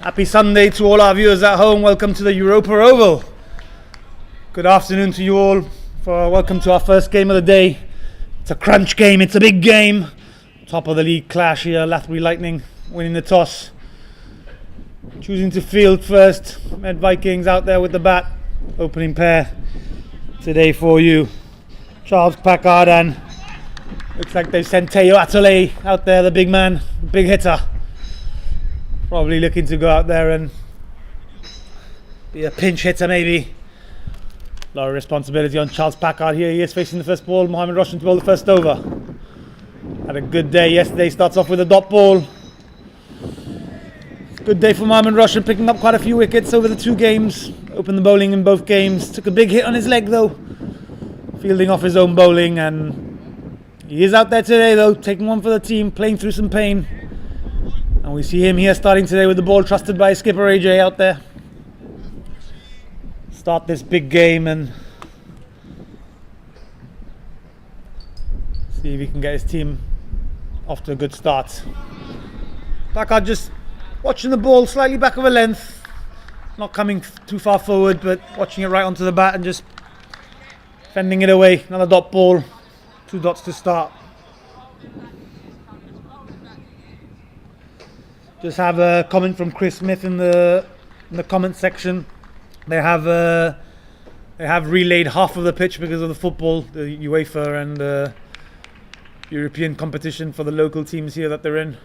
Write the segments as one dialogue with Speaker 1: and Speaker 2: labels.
Speaker 1: Happy Sunday to all our viewers at home. Welcome to the Europa Oval. Good afternoon to you all. Welcome to our first game of the day. It's a crunch game, it's a big game. Top of the league clash here. Loughborough Lightning winning the toss. Choosing to field first. Med Vikings out there with the bat. Opening pair today for you. Charles Packard and looks like they've sent Teo Atole out there, the big man, big hitter. Probably looking to go out there and be a pinch hitter maybe. A lot of responsibility on Charles Packard here. He is facing the first ball. Mohammed Roshan to bowl the first over. Had a good day yesterday. Starts off with a dot ball. Good day for Mohammed Roshan, picking up quite a few wickets over the two games. Opened the bowling in both games. Took a big hit on his leg though. Fielding off his own bowling, and he is out there today though, taking one for the team, playing through some pain. And we see him here starting today with the ball, trusted by his skipper AJ out there. Start this big game and see if he can get his team off to a good start. Packard just watching the ball slightly back of a length, not coming too far forward, but watching it right onto the bat and just fending it away. Another dot ball, 2 dots to start. Just have a comment from Chris Smith in the comment section. They have relayed half of the pitch because of the football, the UEFA and the European competition for the local teams here that they're in.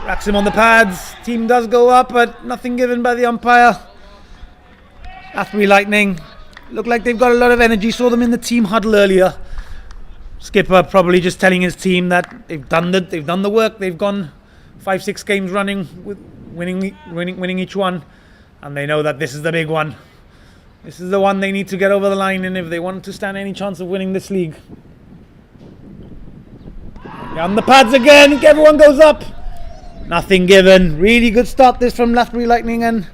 Speaker 1: Racks him on the pads. Team does go up, but nothing given by the umpire. Loughborough Lightning look like they've got a lot of energy. Saw them in the team huddle earlier. Skipper probably just telling his team that they've done the work. They've gone 5-6 games running with winning each one, and they know that this is the big one. This is the one they need to get over the line, and if they want to stand any chance of winning this league. On the pads again, everyone goes up. Nothing given. Really good start this from Loughborough Lightning and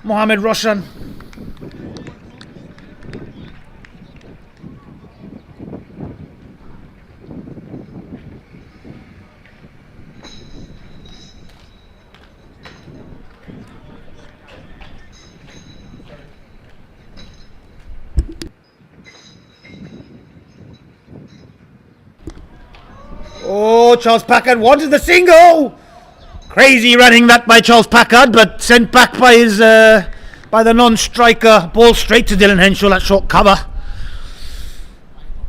Speaker 1: Mohammed Roshan. Oh, Charles Packard wanted the single. Crazy running that by Charles Packard, but sent back by his by the non-striker. Ball straight to Dylan Henschel at short cover.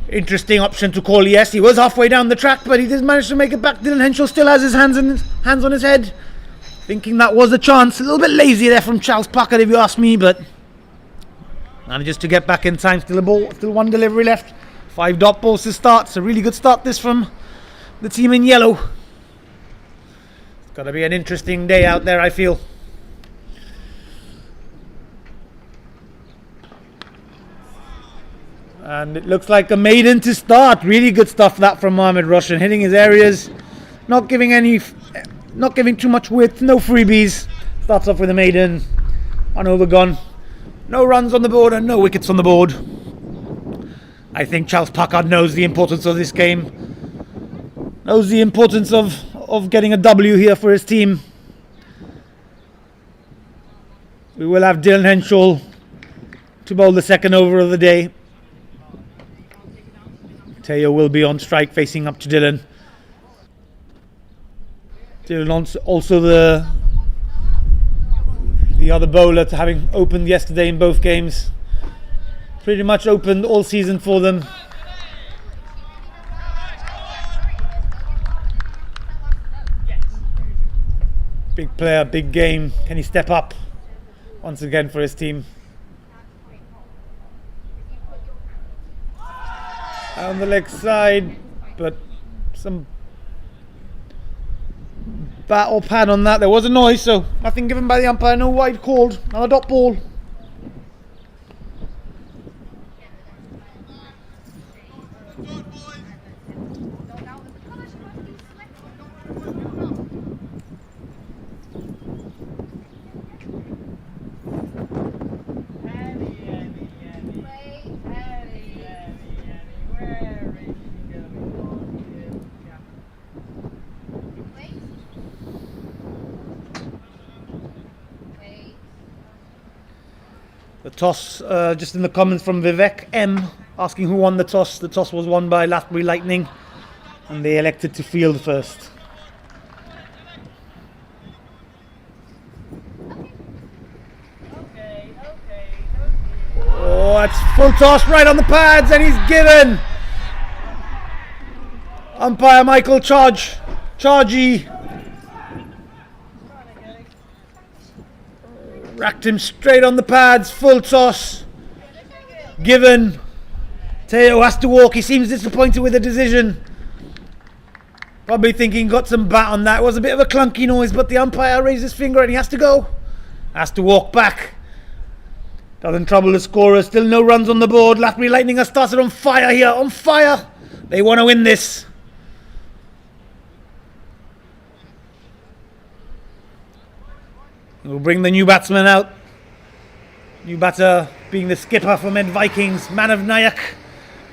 Speaker 1: Interesting option to call. Yes, he was halfway down the track, but he did manage to make it back. Dylan Henschel still has his hands on his head, thinking that was a chance. A little bit lazy there from Charles Packard, if you ask me, but manages to get back in time. Still one delivery left. 5 dot balls to start. It's a really good start this from the team in yellow. It's got to be an interesting day out there, I feel. And it looks like a maiden to start. Really good stuff that from Mohammed Roshan, hitting his areas, not giving too much width, no freebies. Starts off with a maiden, 1 over gone, no runs on the board and no wickets on the board. I think Charles Packard knows the importance of this game. Knows the importance of getting a W here for his team. We will have Dylan Henschel to bowl the second over of the day. Teo will be on strike facing up to Dylan. Dylan also the other bowler to having opened yesterday in both games. Pretty much opened all season for them. Big player, big game. Can he step up once again for his team? On the leg side, but some bat or pad on that. There was a noise, so nothing given by the umpire. No wide called. Another dot ball. The toss, just in the comments from Vivek M, asking who won the toss. The toss was won by Loughborough Lightning, and they elected to field first. Oh, it's full toss right on the pads, and he's given. Umpire Michael Chargy racked him straight on the pads, full toss, given. Teo has to walk, he seems disappointed with the decision. Probably thinking got some bat on that. It was a bit of a clunky noise, but the umpire raised his finger and he has to go. Has to walk back. Doesn't trouble the scorer, still no runs on the board. Loughborough Lightning has started on fire here, on fire. They want to win this. We'll bring the new batsman out. New batter being the skipper for Med Vikings, Manav Nayak.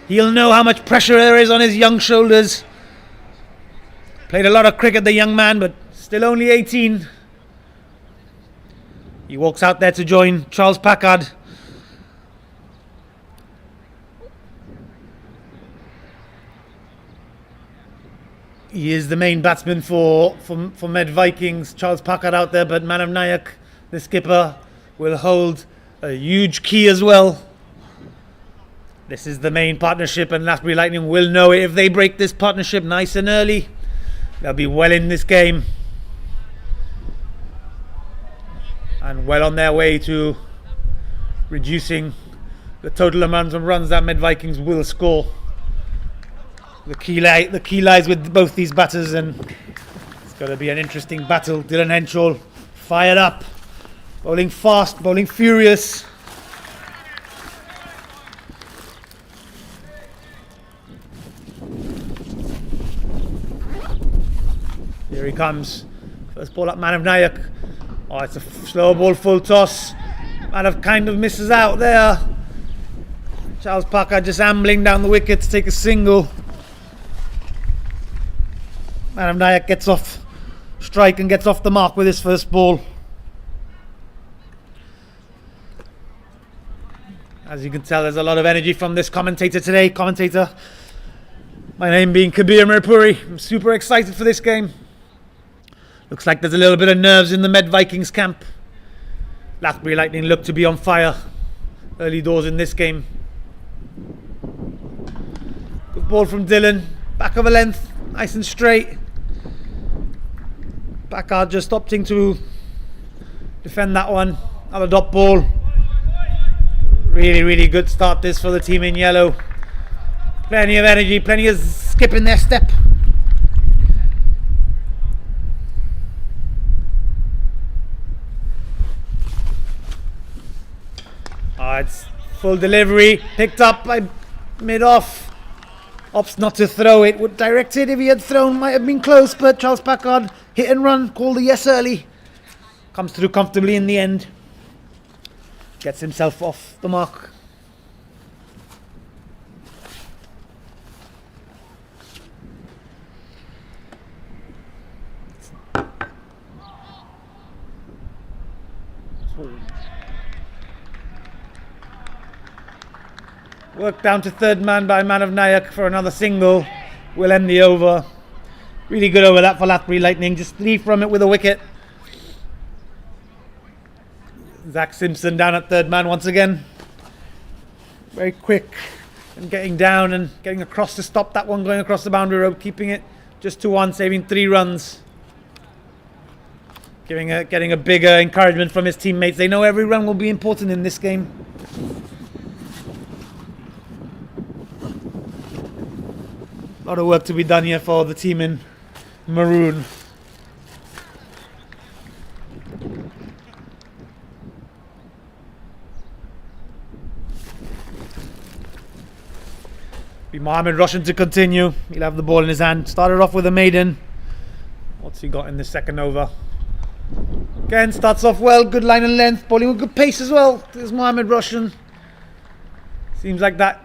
Speaker 1: He'll know how much pressure there is on his young shoulders. Played a lot of cricket, the young man, but still only 18. He walks out there to join Charles Packard. He is the main batsman for Med Vikings. Charles Packard out there, but Manav Nayak, the skipper, will hold a huge key as well. This is the main partnership, and Loughborough Lightning will know it. If they break this partnership nice and early, they'll be well in this game and well on their way to reducing the total amount of runs that Med Vikings will score. The key lies with both these batters, and it's going to be an interesting battle. Dylan Henshaw fired up, bowling fast, bowling furious. Here he comes. First ball up, Manav Nayak. Oh, it's a slow ball, full toss. Manav kind of misses out there. Charles Packard just ambling down the wicket to take a single. Manav Nayak gets off strike and gets off the mark with his first ball. As you can tell, there's a lot of energy from this commentator today. My name being Kabir Mirpuri. I'm super excited for this game. Looks like there's a little bit of nerves in the Med Vikings camp. Loughborough Lightning look to be on fire early doors in this game. Good ball from Dylan. Back of a length, nice and straight. Packard just opting to defend that one. Another dot ball. Really, really good start this for the team in yellow. Plenty of energy, plenty of skip in their step. It's full delivery, picked up by mid-off. Opts not to throw it. Would direct it if he had thrown, might have been close, but Charles Packard hit and run, called a yes early. Comes through comfortably in the end. Gets himself off the mark. Work down to third man by Manav Nayak for another single. Will end the over. Really good over that for Loughborough Lightning. Just 3 from it with a wicket. Zach Simpson down at third man once again. Very quick and getting down and getting across to stop that one going across the boundary rope. Keeping it just to 1, saving 3 runs. Getting a bigger encouragement from his teammates. They know every run will be important in this game. A lot of work to be done here for the team in maroon. Be Mohammed Roshan to continue. He'll have the ball in his hand. Started off with a maiden. What's he got in the second over? Again, starts off well. Good line and length. Bowling with good pace as well. There's Mohammed Roshan. Seems like that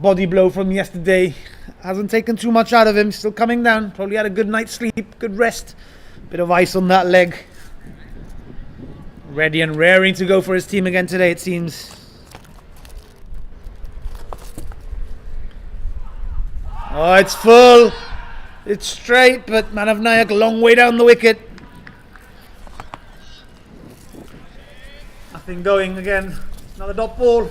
Speaker 1: body blow from yesterday hasn't taken too much out of him. Still coming down. Probably had a good night's sleep, good rest. Bit of ice on that leg. Ready and raring to go for his team again today, it seems. Oh, it's full. It's straight, but Man of Nayak a long way down the wicket. Nothing going again. Another dot ball.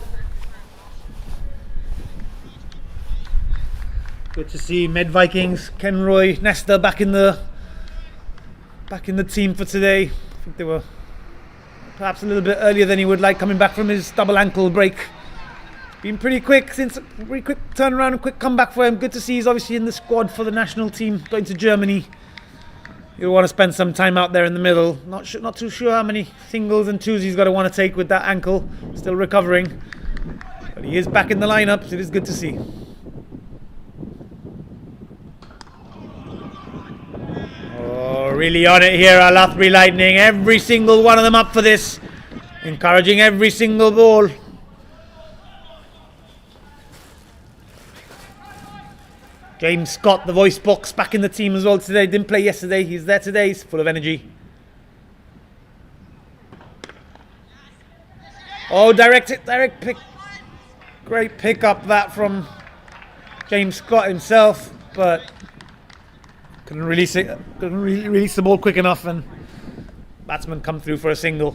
Speaker 1: Good to see Med Vikings, Kenroy, Nesta back in the team for today. I think they were perhaps a little bit earlier than he would like, coming back from his double ankle break. Been pretty quick turnaround and quick comeback for him. Good to see he's obviously in the squad for the national team going to Germany. He'll want to spend some time out there in the middle. Not too sure how many singles and twos he's got to want to take with that ankle. Still recovering. But he is back in the lineup, so it is good to see. Oh, really on it here, our Lathbury Lightning. Every single one of them up for this. Encouraging every single ball. James Scott, the voice box, back in the team as well today. Didn't play yesterday. He's there today. He's full of energy. Oh, direct pick. Great pick up that from James Scott himself, but couldn't release it. Couldn't release the ball quick enough, and batsman come through for a single.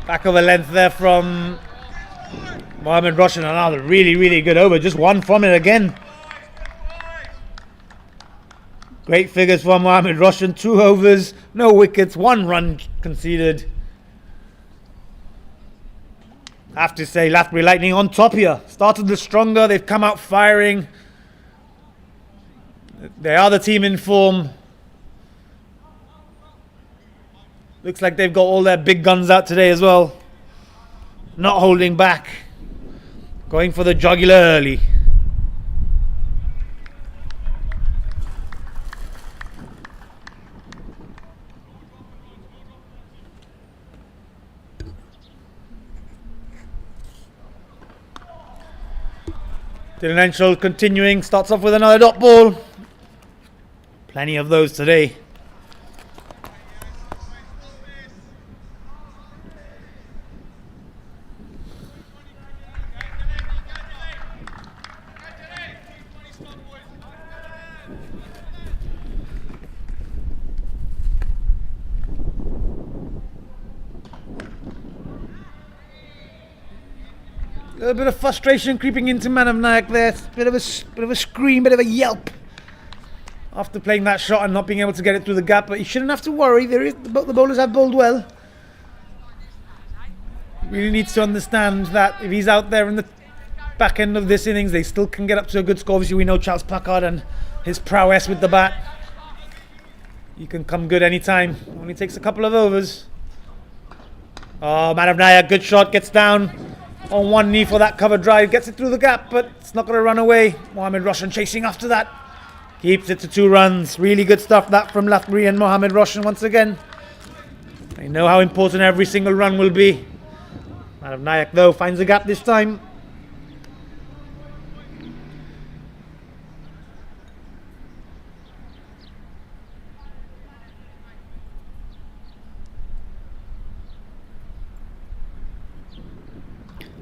Speaker 1: Back over length there from Mohammed Roshan. Another really good over. Just one from it again. Great figures for Mohammed Roshan. 2 overs, no wickets, 1 run conceded. I have to say, Lathbury Lightning on top here. Started the stronger. They've come out firing. They are the team in form. Looks like they've got all their big guns out today as well. Not holding back. Going for the jugular early. Dylan Henschel continuing. Starts off with another dot ball. Plenty of those today. A little bit of frustration creeping into Man of Nayak there. Bit of a scream, bit of a yelp after playing that shot and not being able to get it through the gap. But he shouldn't have to worry. The bowlers have bowled well. He really needs to understand that if he's out there in the back end of this innings, they still can get up to a good score. Obviously, we know Charles Packard and his prowess with the bat. He can come good anytime. Only takes a couple of overs. Oh, Man of Nayak, good shot, gets down on one knee for that cover drive, gets it through the gap, but it's not going to run away. Mohammed Roshan chasing after that, keeps it to 2 runs. Really good stuff that from Lathbury and Mohammed Roshan once again. They know how important every single run will be. Man of Nayak though finds a gap this time.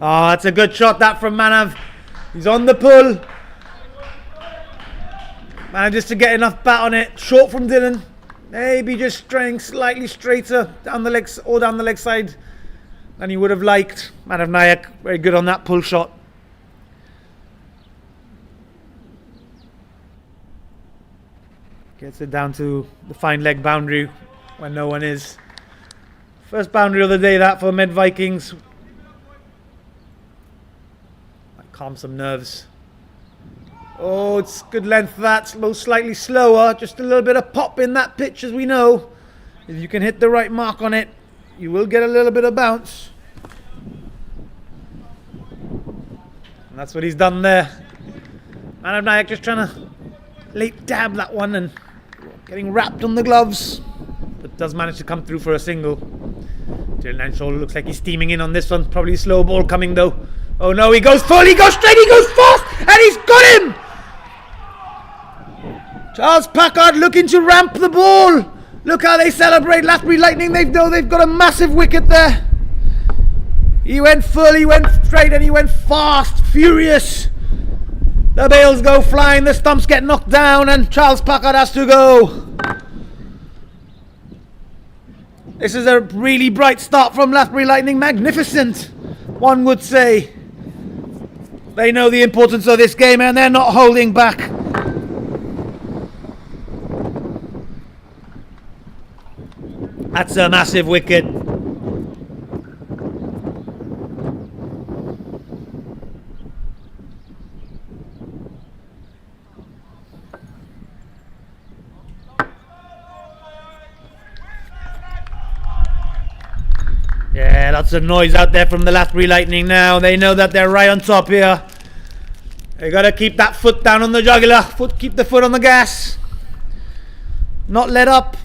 Speaker 1: Oh, that's a good shot that from Manav. He's on the pull. Manages to get enough bat on it. Short from Dylan. Maybe just straying slightly straighter down the legs or down the leg side than he would have liked. Man of Nayak, very good on that pull shot. Gets it down to the fine leg boundary when no one is. First boundary of the day that for Med Vikings. Calm some nerves. Oh, it's good length that. Slightly slower. Just a little bit of pop in that pitch, as we know. If you can hit the right mark on it, you will get a little bit of bounce. And that's what he's done there. Man of Nayak just trying to late dab that one and getting wrapped on the gloves, but does manage to come through for a single. Dylan Henshaw looks like he's steaming in on this one. Probably a slow ball coming though. Oh no, he goes full, he goes straight, he goes fast, and he's got him! Charles Packard looking to ramp the ball. Look how they celebrate. Loughborough Lightning, they've got a massive wicket there. He went full, he went straight, and he went fast, furious. The bails go flying, the stumps get knocked down, and Charles Packard has to go. This is a really bright start from Loughborough Lightning. Magnificent, one would say. They know the importance of this game and they're not holding back. That's a massive wicket. Yeah, lots of noise out there from the Loughborough Lightning now. They know that they're right on top here. They gotta keep that foot down on the jugular. Keep the foot on the gas. Not let up.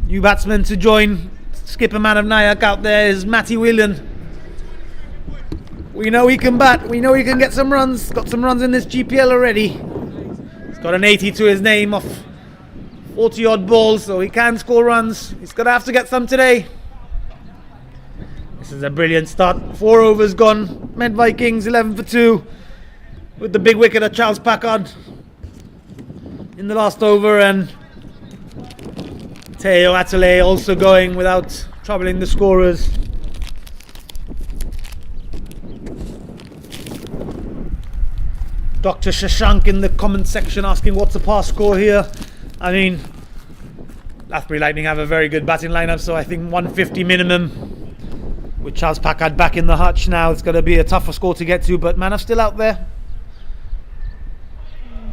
Speaker 1: New batsman to join skipper Man of Nayak out there is Matty Whelan. We know he can bat. We know he can get some runs. Got some runs in this GPL already. He's got an 80 to his name off 40 odd balls, so he can score runs. He's gonna have to get some today. This is a brilliant start. 4 overs gone. Met Vikings 11 for 2 with the big wicket of Charles Packard in the last over, and Teo Atale also going without troubling the scorers. Dr. Shashank in the comment section asking what's the pass score here. I mean, Loughborough Lightning have a very good batting lineup, so I think 150 minimum. With Charles Packard back in the hutch now, it's going to be a tougher score to get to, but Manaf still out there.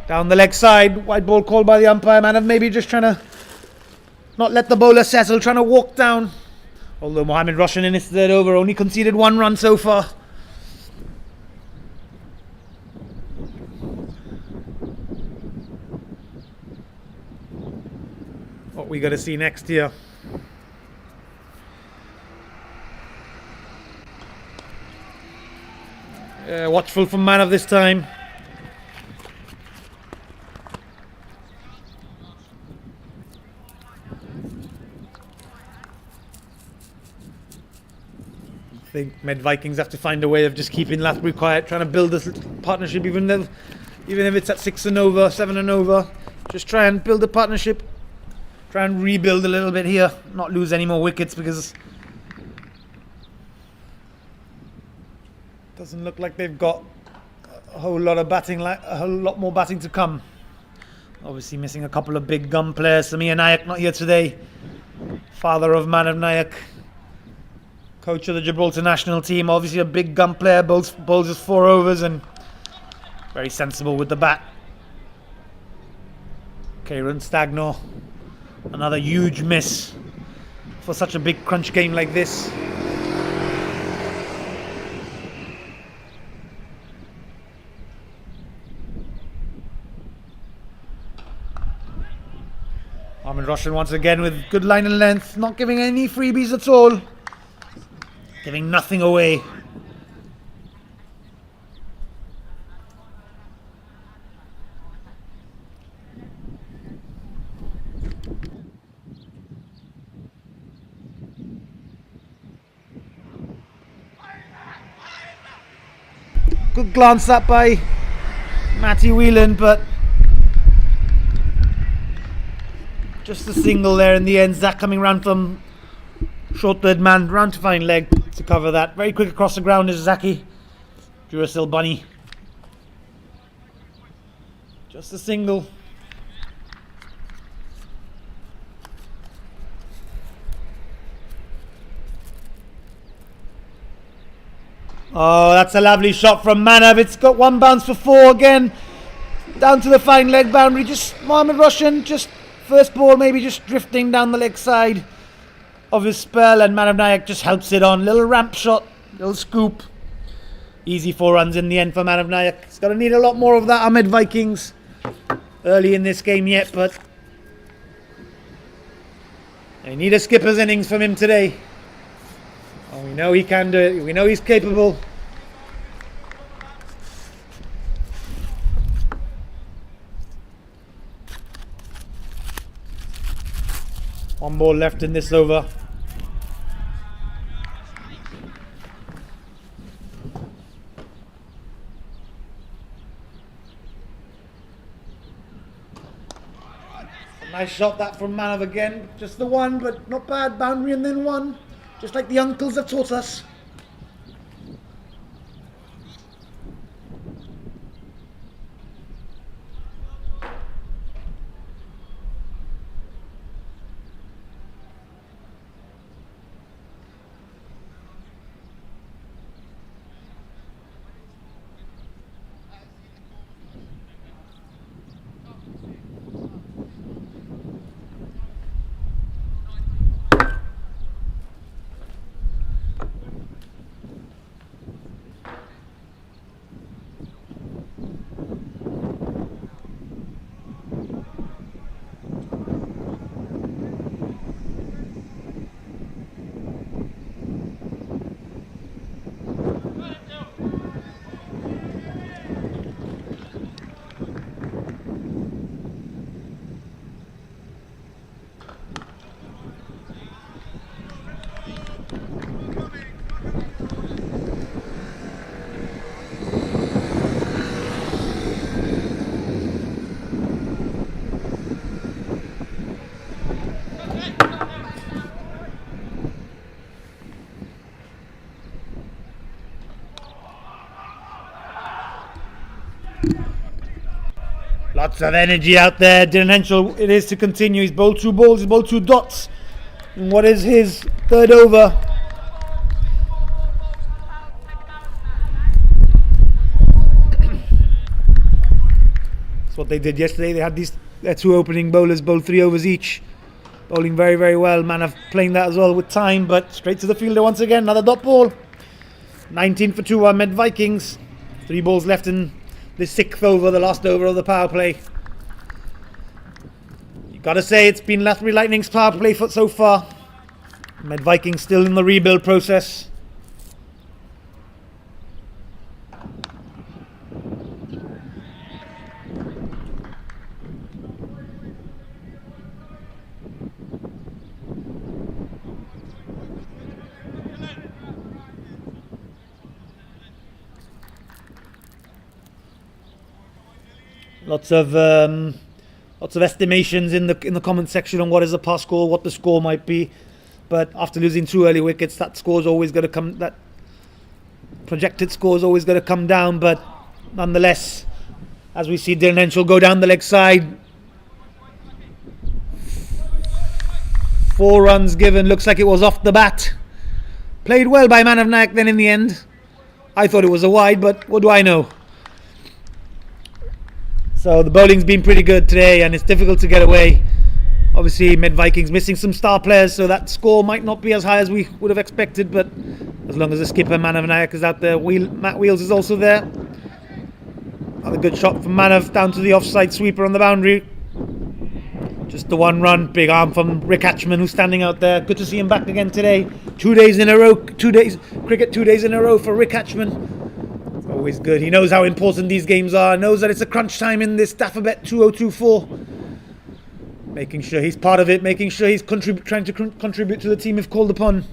Speaker 1: Down the leg side, white ball called by the umpire. Manaf maybe just trying to not let the bowler settle, trying to walk down. Although Mohammed Roshan in his third over only conceded 1 run so far. What we got to see next here. Watchful from Manaf this time. I think Med Vikings have to find a way of just keeping Loughborough quiet, trying to build this partnership, even if it's at 6 and over, 7 and over. Just try and build a partnership. Try and rebuild a little bit here, not lose any more wickets, because doesn't look like they've got a whole lot of batting, a whole lot more batting to come. Obviously missing a couple of big gun players. Samir Nayak not here today. Father of Man of Nayak, coach of the Gibraltar national team. Obviously a big gun player, bowls us 4 overs and very sensible with the bat. Kieran Stagnor, another huge miss for such a big crunch game like this. Ahmed Roshan once again with good line and length, not giving any freebies at all, giving nothing away. Good glance up by Matty Whelan, but just a single there in the end. Zach coming round from short third man, round to fine leg to cover that. Very quick across the ground is Zaki. Duracell Bunny. Just a single. Oh, that's a lovely shot from Manav. It's got 1 bounce for 4 again. Down to the fine leg boundary. Just Mohammed Roshan, just first ball maybe just drifting down the leg side of his spell, and Manav Nayak just helps it on. Little ramp shot, little scoop. Easy 4 runs in the end for Manav Nayak. He's going to need a lot more of that, Ahmed Vikings. early in this game yet, but I need a skipper's innings from him today. Oh, we know he can do it. We know he's capable. One ball left in this over. Nice shot that from Manav again. Just the one, but not bad. Boundary and then one. Just like the uncles have taught us. Lots of energy out there. Dylan Henschel, it is to continue. He's bowled 2 balls, he's bowled 2 dots. And what is his third over? That's what they did yesterday. They had their 2 opening bowlers bowl 3 overs each. Bowling very, very well. Manav playing that as well with time, but straight to the fielder once again. Another dot ball. 19 for 2 Med Vikings. 3 balls left in the 6th over, the last over of the power play. You gotta say it's been Lathbury Lightning's power play for so far. Med Vikings still in the rebuild process. Lots of estimations in the comment section on what is the past score, what the score might be. But after losing 2 early wickets, that score's always going to come. That projected score is always going to come down. But nonetheless, as we see Dylan Henschel go down the leg side, 4 runs given. Looks like it was off the bat. Played well by Manav Nayak then in the end. I thought it was a wide, but what do I know? So the bowling's been pretty good today, and it's difficult to get away. Obviously, Med Vikings missing some star players, so that score might not be as high as we would have expected. But as long as the skipper Manav Nayak is out there, Matt Wheels is also there. Another good shot from Manav down to the offside sweeper on the boundary. Just the 1 run, big arm from Rick Hatchman, who's standing out there. Good to see him back again today. 2 days in a row, 2 days cricket, 2 days in a row for Rick Hatchman. Always good. He knows how important these games are. Knows that it's a crunch time in this Dafabet 2024. Making sure he's part of it. Making sure he's trying to contribute to the team if called upon.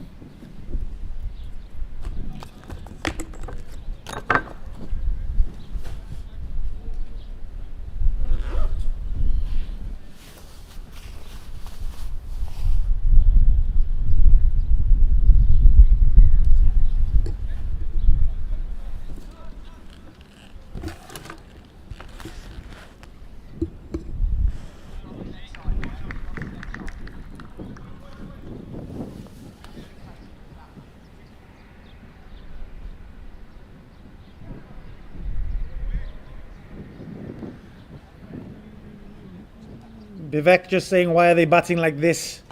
Speaker 1: Vivek just saying, why are they batting like this?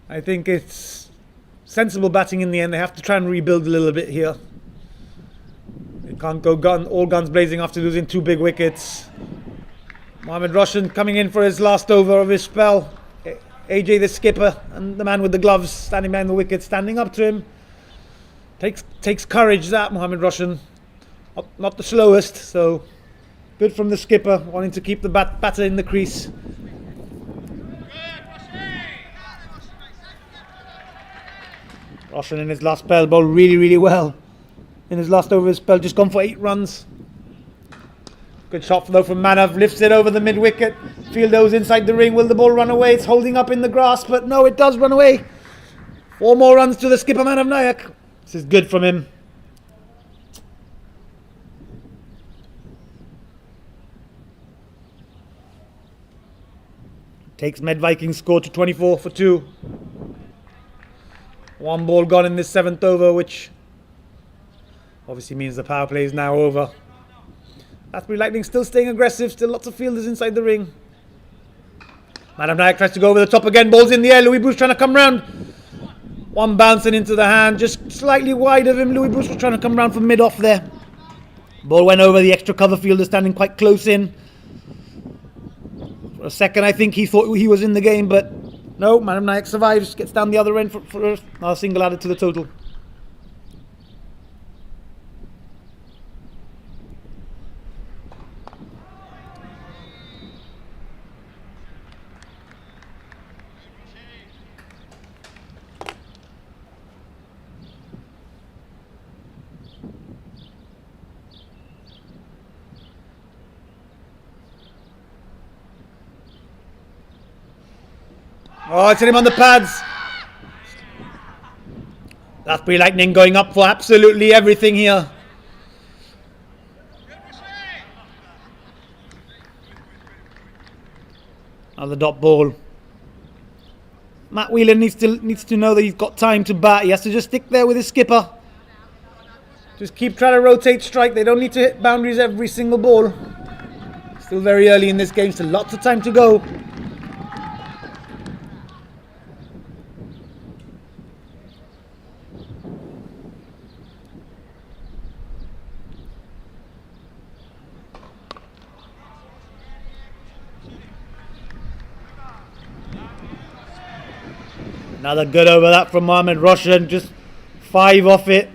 Speaker 1: I think it's sensible batting in the end. They have to try and rebuild a little bit here. They can't go all guns blazing after losing 2 big wickets. Mohamed Roshan coming in for his last over of his spell. AJ the skipper and the man with the gloves standing behind the wicket, standing up to him. Takes courage, that Mohamed Roshan. Not the slowest, so good from the skipper, wanting to keep the batter in the crease. Roshan in his last spell bowled really well. In his last over his spell, just gone for 8 runs. Good shot though from Manav, lifts it over the mid wicket. Fielder's inside the ring. Will the ball run away? It's holding up in the grass, but no, it does run away. 4 more runs to the skipper Manav Nayak. This is good from him. Takes Med Vikings score to 24 for 2. 1 ball gone in this 7th over, which obviously means the power play is now over. Rathbury Lightning still staying aggressive, still lots of fielders inside the ring. Manav Nayak tries to go over the top again, balls in the air, Louis Bruce trying to come round. 1 bouncing into the hand, just slightly wide of him. Louis Bruce was trying to come round from mid-off there. Ball went over, the extra cover fielder standing quite close in. For a second I think he thought he was in the game, but no, Manav Nayak survives, gets down the other end for another single added to the total. Oh, it's hit him on the pads. Rathbury Lightning going up for absolutely everything here. Another dot ball. Matt Whelan needs to know that he's got time to bat. He has to just stick there with his skipper. Just keep trying to rotate strike. They don't need to hit boundaries every single ball. Still very early in this game, still lots of time to go. Another good over that from Mohamed Roshan, just 5 off it.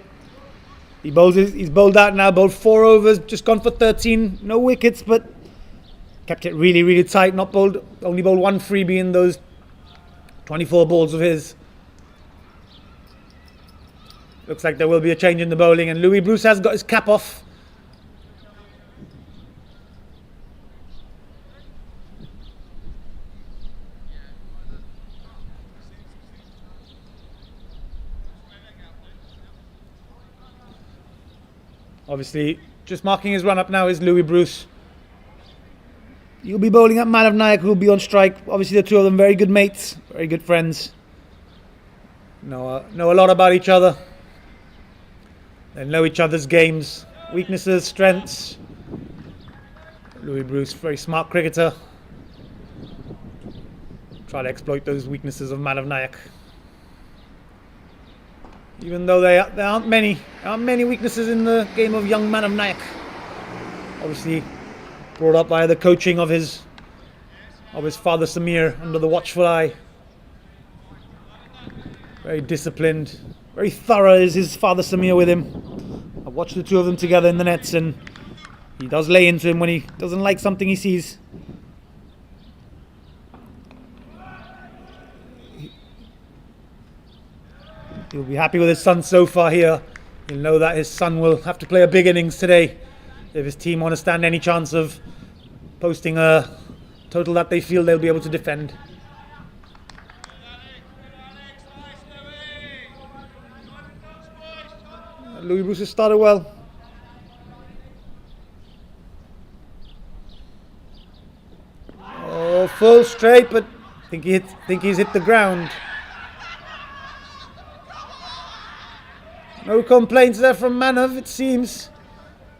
Speaker 1: He's bowled out now, bowled 4 overs, just gone for 13, no wickets, but kept it really tight. Only bowled 1 freebie in those 24 balls of his. Looks like there will be a change in the bowling, and Louis Bruce has got his cap off. Obviously, just marking his run up now is Louis Bruce. He'll be bowling at Manav Nayak, who will be on strike. Obviously, the two of them very good mates, very good friends. Know a lot about each other. They know each other's games, weaknesses, strengths. Louis Bruce, very smart cricketer. Try to exploit those weaknesses of Manav Nayak. Even though there aren't many weaknesses in the game of young Manav Nayak. Obviously, brought up by the coaching of his father Samir under the watchful eye. Very disciplined, very thorough is his father Samir with him. I've watched the two of them together in the nets, and he does lay into him when he doesn't like something he sees. He'll be happy with his son so far here. He'll know that his son will have to play a big innings today if his team want to stand any chance of posting a total that they feel they'll be able to defend. Louis Bruce has started well. Oh, full straight, but I think he's hit the ground. No complaints there from Manav, it seems.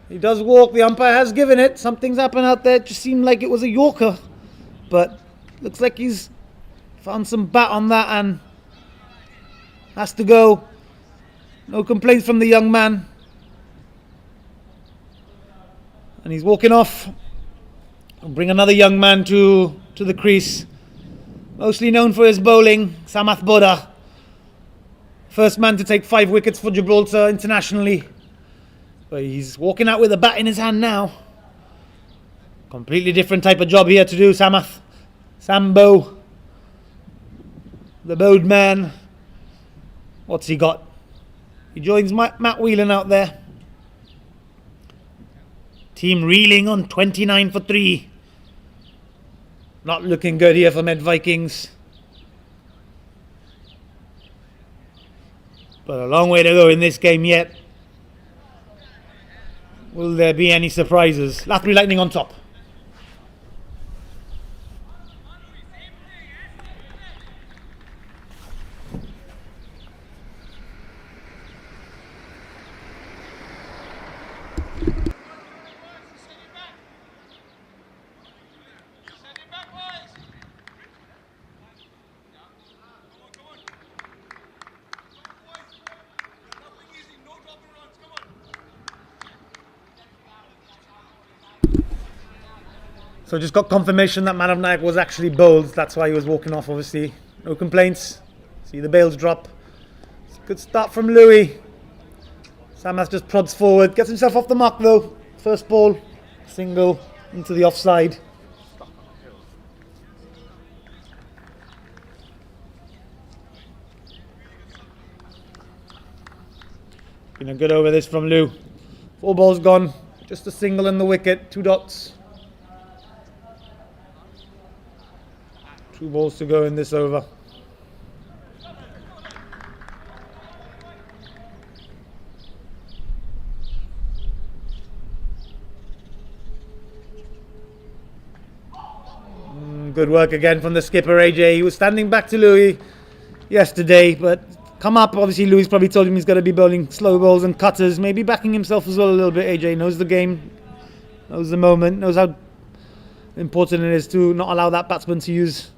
Speaker 1: He does walk, the umpire has given it. Something's happened out there, it just seemed like it was a Yorker. But looks like he's found some bat on that and has to go. No complaints from the young man. And he's walking off. Bring another young man to the crease. Mostly known for his bowling, Samath Boda. First man to take 5 wickets for Gibraltar internationally. But he's walking out with a bat in his hand now. Completely different type of job here to do, Samath. Sambo. The bowled man. What's he got? He joins Matt Whelan out there. Team reeling on 29 for 3. Not looking good here for Med Vikings. But a long way to go in this game yet. Will there be any surprises? Lathbury Lightning on top. So just got confirmation that Man of Nayak was actually bowled. That's why he was walking off, obviously. No complaints. See the bails drop. It's a good start from Louis. Samath just prods forward. Gets himself off the mark though. First ball. Single into the offside. Been a good over this from Lou. 4 balls gone. Just a single in the wicket. 2 dots. 2 balls to go in this over. Good work again from the skipper AJ. He was standing back to Louis yesterday, but come up. Obviously Louis probably told him he's got to be bowling slow balls and cutters. Maybe backing himself as well a little bit. AJ knows the game, knows the moment, knows how important it is to not allow that batsman to use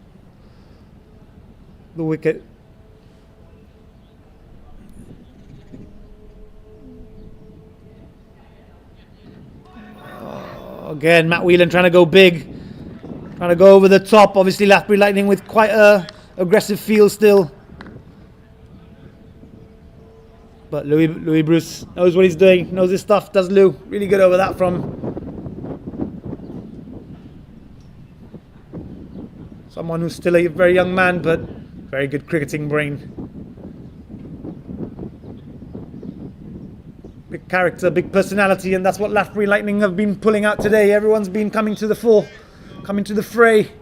Speaker 1: the wicket. Again, Matt Whelan trying to go big, trying to go over the top. Obviously Lathbury Lightning with quite a aggressive feel still, but Louis Bruce knows what he's doing, knows his stuff, does Lou. Really good over that from someone who's still a very young man, but very good cricketing brain. Big character, big personality, and that's what Lathbury Lightning have been pulling out today. Everyone's been coming to the fore, coming to the fray.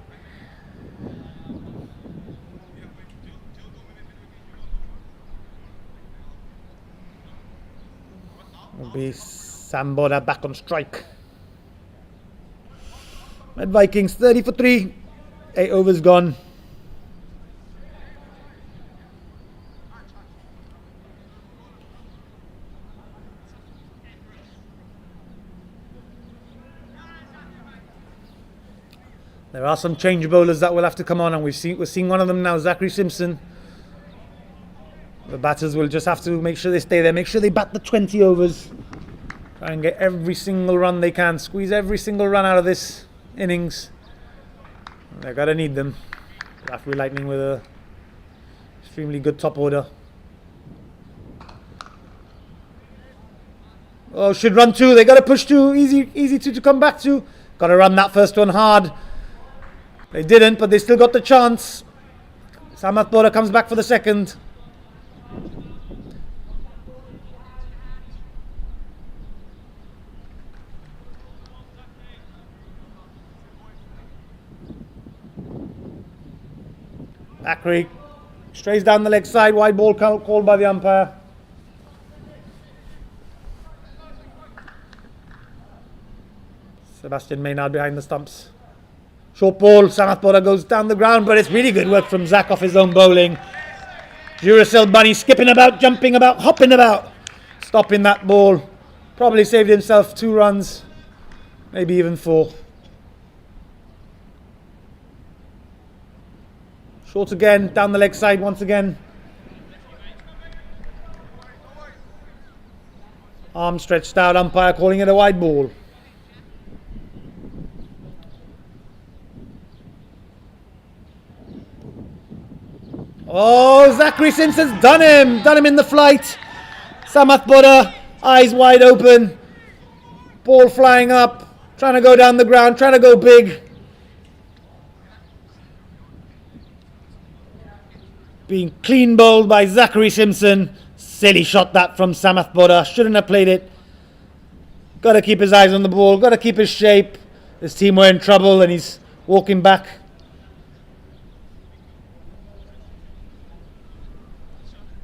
Speaker 1: Will be Sam Boda back on strike. Med Vikings 30 for 3. 8 overs gone. There are some change bowlers that will have to come on, and we're seeing one of them now, Zachary Simpson. The batters will just have to make sure they stay there, make sure they bat the 20 overs. Try and get every single run they can, squeeze every single run out of this innings. They're going to need them. Lathbury Lightning with a extremely good top order. Oh, should run 2. They got to push 2. Easy 2 to come back to. Got to run that first one hard. They didn't, but they still got the chance. Samath Boda comes back for the second. Ackery strays down the leg side. Wide ball called by the umpire. Sebastian Maynard behind the stumps. Short ball, Samath Boda goes down the ground, but it's really good work from Zach off his own bowling. Duracell Bunny skipping about, jumping about, hopping about, stopping that ball. Probably saved himself 2 runs, maybe even 4. Short again, down the leg side once again. Arm stretched out, umpire calling it a wide ball. Oh, Zachary Simpson's done him in the flight. Samath Buddha, eyes wide open, ball flying up, trying to go down the ground, trying to go big. Being clean bowled by Zachary Simpson. Silly shot that from Samath Buddha, shouldn't have played it. Got to keep his eyes on the ball, got to keep his shape. His team were in trouble and he's walking back.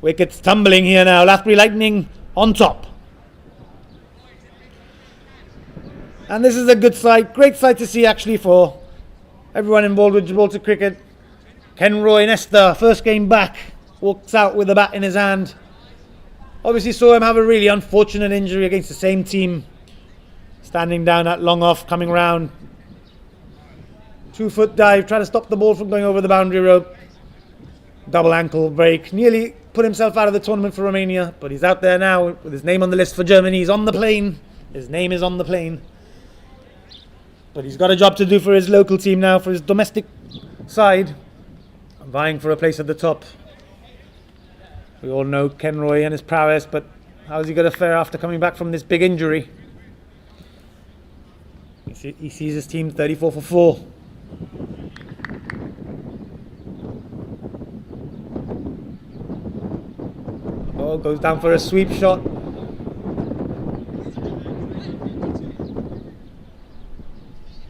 Speaker 1: Wickets tumbling here now. Lathbury Lightning on top. And this is a good sight. Great sight to see actually for everyone involved with Gibraltar cricket. Ken Roy Nesta, first game back, walks out with a bat in his hand. Obviously saw him have a really unfortunate injury against the same team. Standing down at long off, coming round. 2-foot dive, trying to stop the ball from going over the boundary rope. Double ankle break. Nearly put himself out of the tournament for Romania, but he's out there now with his name on the list for Germany. He's on the plane. His name is on the plane. But he's got a job to do for his local team now, for his domestic side. Vying for a place at the top. We all know Ken Roy and his prowess, but how's he going to fare after coming back from this big injury? He sees his team 34 for 4. Oh, goes down for a sweep shot.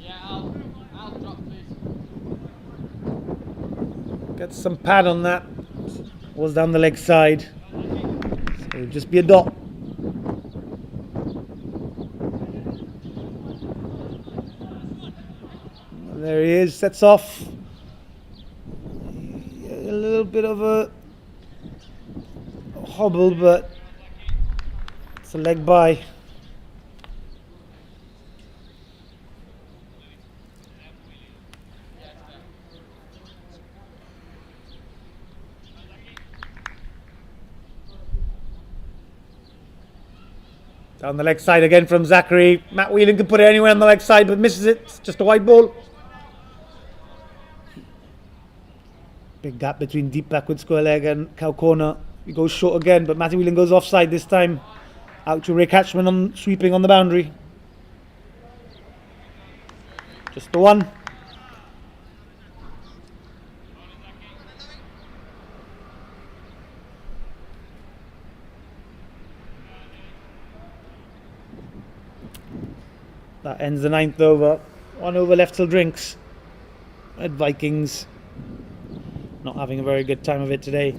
Speaker 2: I'll drop this.
Speaker 1: Gets some pad on that. Was down the leg side. So it'll just be a dot. There he is, sets off. A little bit of a hobble, but it's a leg by. Down the leg side again from Zachary. Matt Whelan can put it anywhere on the leg side, but misses it. It's just a wide ball. Big gap between deep backward square leg and cow corner. He goes short again, but Matty Whelan goes offside this time. Out to Ray Catchman on sweeping on the boundary. Just the one. That ends the 9th over. 1 over left till drinks. At Vikings. Not having a very good time of it today.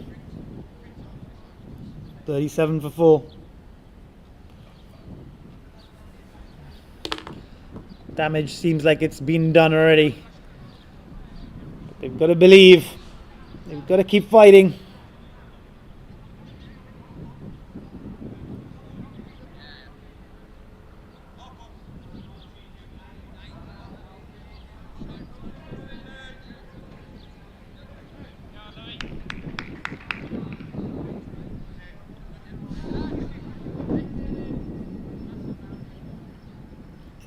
Speaker 1: 37 for 4. Damage seems like it's been done already. They've got to believe. They've got to keep fighting.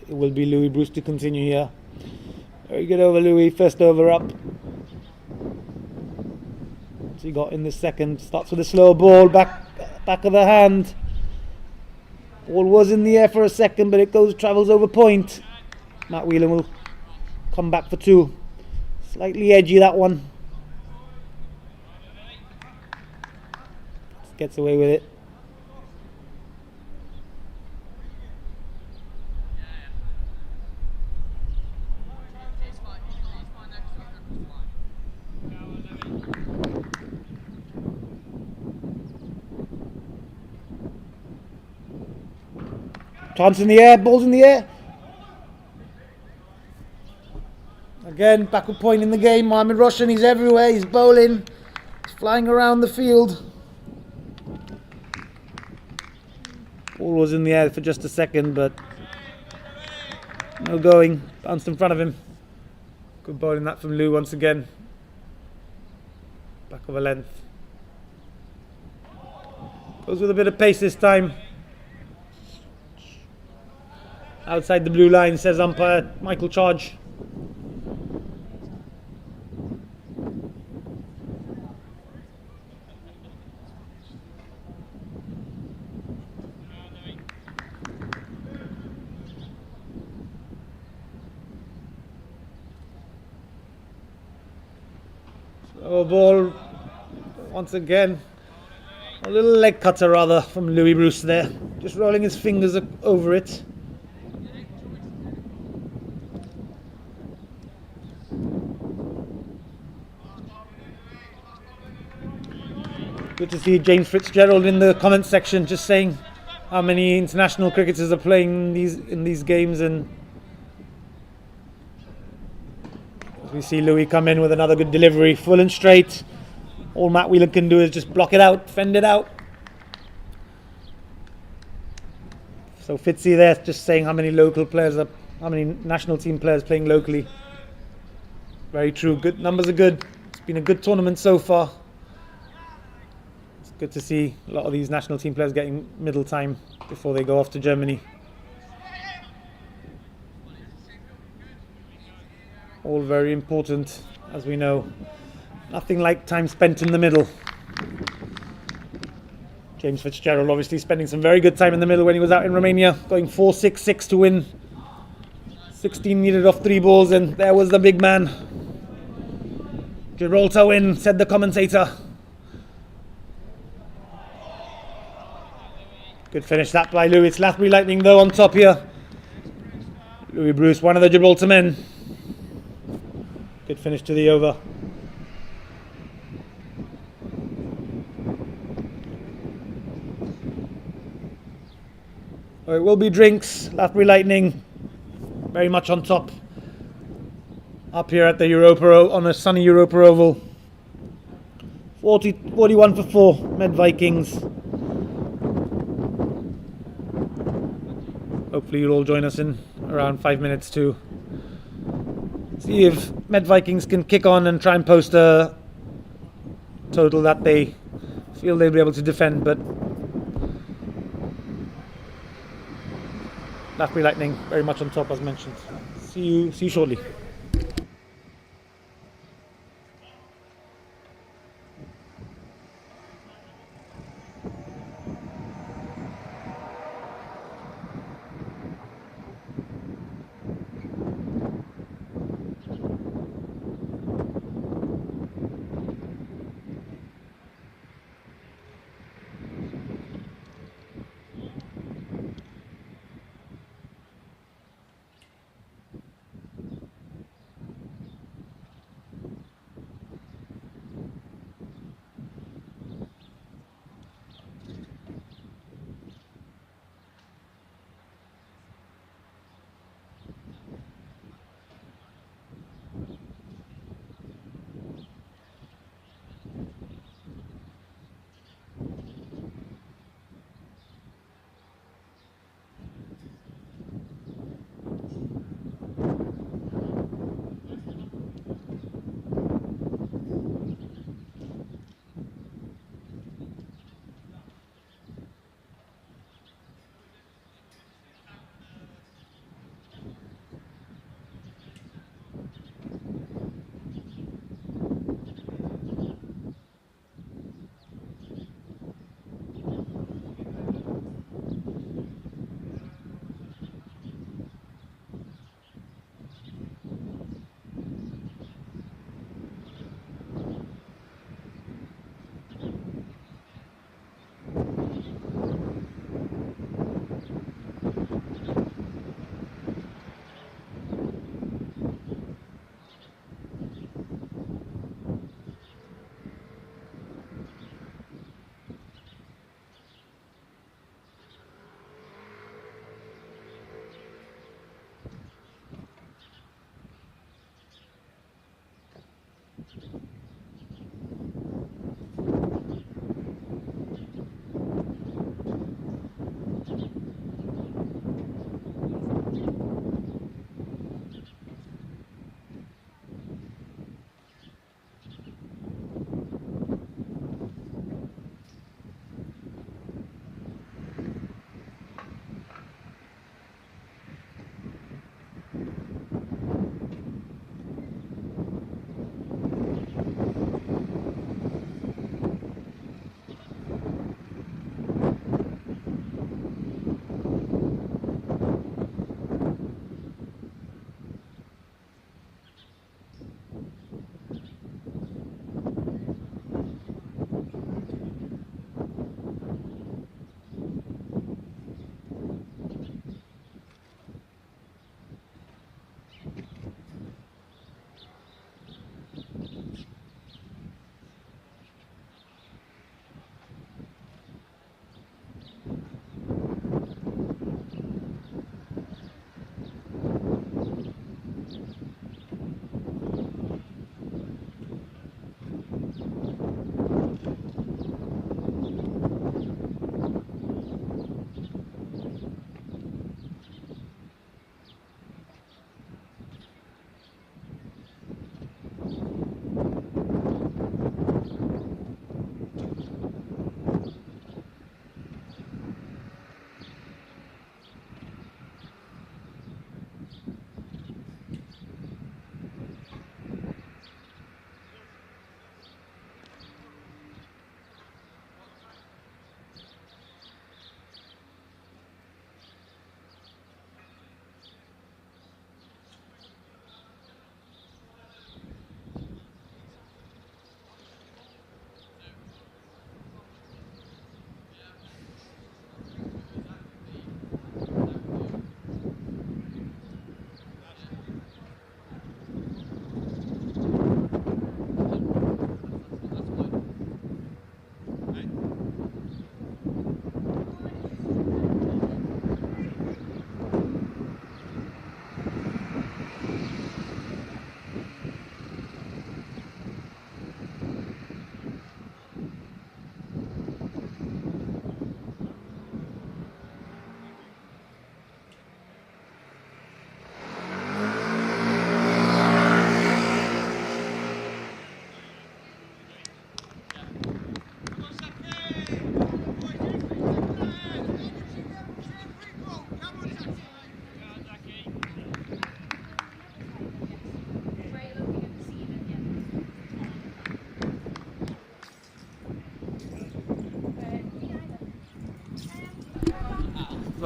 Speaker 1: It will be Louis Bruce to continue here. Very good over Louis, first over up. What's he got in the second? Starts with a slow ball, back of the hand. Ball was in the air for a second, but it travels over point. Matt Whelan will come back for 2. Slightly edgy, that one. Gets away with it. Chance in the air, balls in the air. Again, backward point in the game. Mohamed Roshan, he's everywhere. He's bowling. He's flying around the field. Ball was in the air for just a second, but no going. Bounced in front of him. Good bowling that from Lou once again. Back of a length. Goes with a bit of pace this time. Outside the blue line, says umpire Michael Charge. Oh, ball once again. A little leg cutter rather from Louis Bruce there. Just rolling his fingers over it. Good to see James Fitzgerald in the comment section just saying how many international cricketers are playing in these games, and we see Louis come in with another good delivery, full and straight. All Matt Whelan can do is just block it out, fend it out. So Fitzy there just saying how many how many national team players playing locally. Very true, good numbers are good. It's been a good tournament so far. It's good to see a lot of these national team players getting middle time before they go off to Germany. All very important, as we know. Nothing like time spent in the middle. James Fitzgerald obviously spending some very good time in the middle when he was out in Romania, going 4-6-6 to win. 16 needed off 3 balls, and there was the big man. Gibraltar win, said the commentator. Good finish that by Louis. It's Lathbury Lightning though on top here. Louis Bruce, one of the Gibraltar men. Good finish to the over. It will be drinks. Lathbury Lightning very much on top. Up here at the Europa on a sunny Europa Oval. 41 for 4, Med Vikings. Hopefully you'll all join us in around 5 minutes to see if Med Vikings can kick on and try and post a total that they feel they'll be able to defend, but Lathbury Lightning very much on top as mentioned. See you shortly.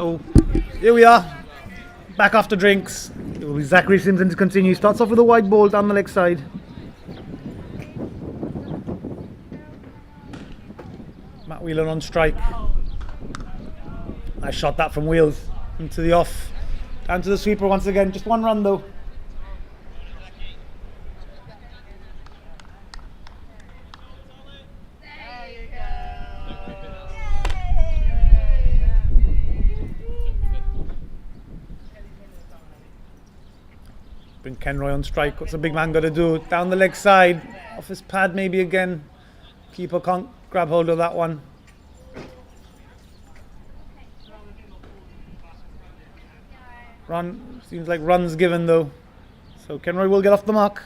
Speaker 1: So here we are, back after drinks. It will be Zachary Simpson to continue. Starts off with a wide ball down the leg side. Matt Whelan on strike. Nice shot that from Wheels into the off. Down to the sweeper once again. Just one run though. Bring Kenroy on strike. What's the big man got to do? Down the leg side. Off his pad maybe again. Keeper can't grab hold of that one. Run. Seems like runs given though. So Kenroy will get off the mark.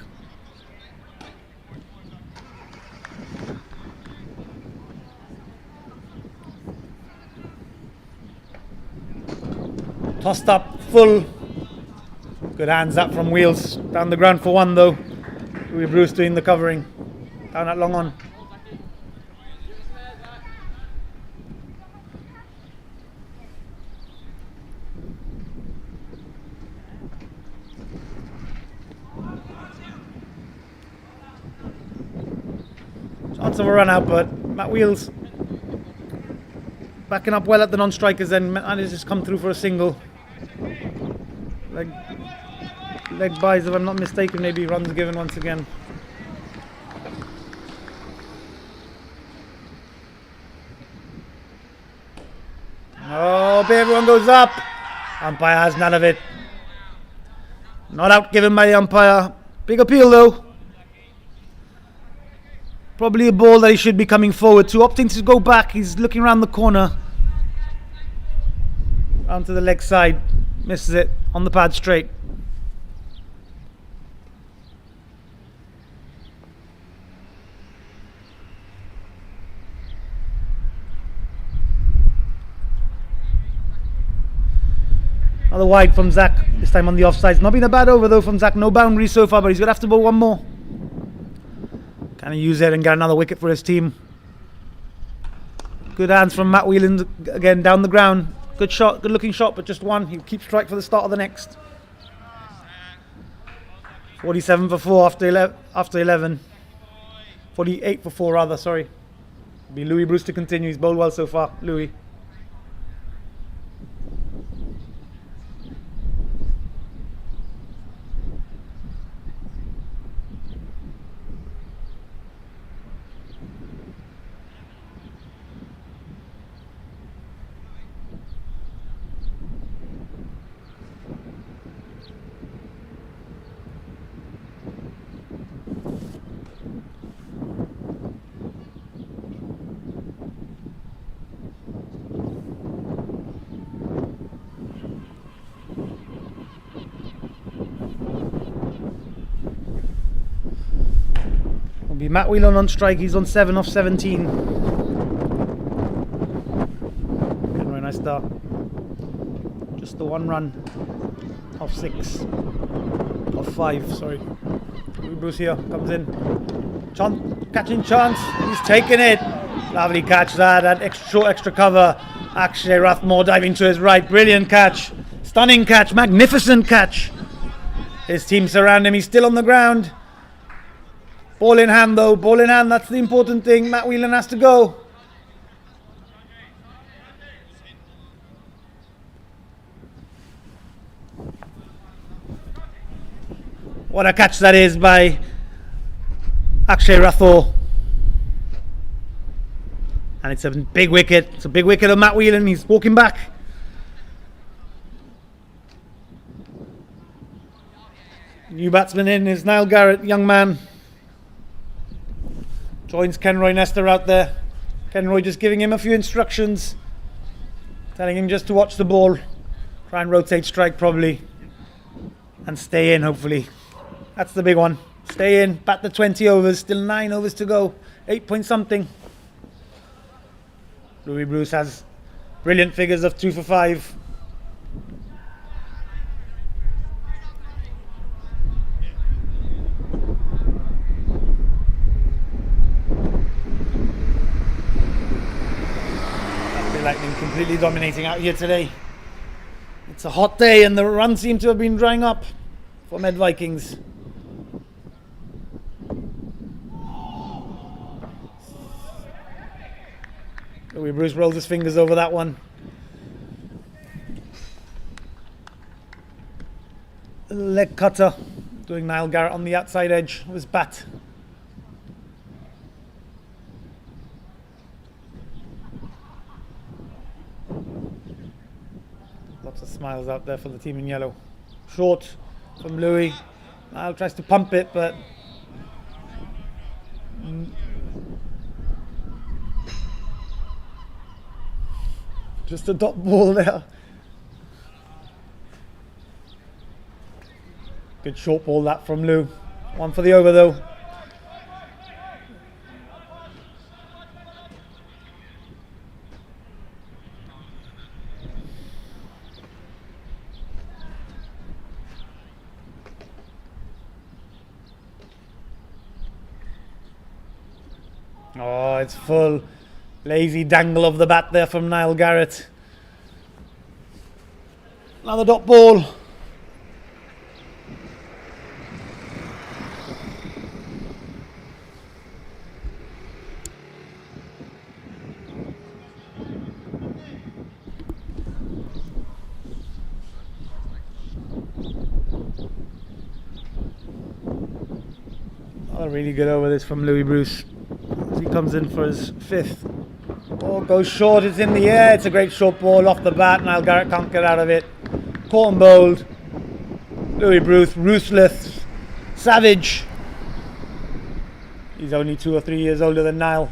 Speaker 1: Tossed up. Full. Good hands up from Wheels. Down the ground for one though. Louis Bruce doing the covering. Down at long on. Chance of a run out, but Matt Wheels backing up well at the non-strikers and manages to come through for a single. Leg buys, if I'm not mistaken, maybe runs given once again. Oh, but everyone goes up. Umpire has none of it. Not out given by the umpire. Big appeal though. Probably a ball that he should be coming forward to. Opting to go back. He's looking around the corner. Round to the leg side. Misses it on the pad straight. Another wide from Zach, this time on the offside. Not been a bad over though from Zach. No boundaries so far, but he's going to have to bowl one more. Can he use it and get another wicket for his team? Good hands from Matt Whelan again down the ground. Good shot, good looking shot, but just one. He'll keep strike for the start of the next. 47 for 4 after 11. 48 for 4 rather, sorry. It'll be Louis Bruce to continue. He's bowled well so far, Louis. Will be Matt Whelan on strike. He's on 7 off 17. Very nice start. Just the one run off 6. Off 5, sorry. Bruce here comes in. Catching chance. He's taken it. Lovely catch that. Extra cover. Akshay Rathmore diving to his right. Brilliant catch. Stunning catch. Magnificent catch. His team surround him. He's still on the ground. Ball in hand though, ball in hand, that's the important thing. Matt Whelan has to go. What a catch that is by Akshay Rathore. And it's a big wicket. It's a big wicket of Matt Whelan. He's walking back. New batsman in is Niall Garrett, young man. Joins Kenroy Nestor out there. Kenroy just giving him a few instructions. Telling him just to watch the ball. Try and rotate strike probably. And stay in hopefully. That's the big one. Stay in, bat the 20 overs. Still 9 overs to go. 8 point something. Louis Bruce has brilliant figures of 2 for 5. Lightning completely dominating out here today. It's a hot day and the runs seem to have been drying up for Med Vikings. Louis Bruce rolls his fingers over that one. Leg cutter, doing Niall Garrett on the outside edge of his bat. Lots of smiles out there for the team in yellow. Short from Louis. Niall tries to pump it, but just a dot ball there. Good short ball that from Lou. One for the over though. Oh, it's full. Lazy dangle of the bat there from Niall Garrett. Another dot ball. Another really good over this from Louis Bruce. As he comes in for his fifth. Oh, goes short, it's in the air. It's a great short ball off the bat. Niall Garrett can't get out of it. Caught and bowled. Louis Bruce, ruthless, savage. He's only 2 or 3 years older than Niall.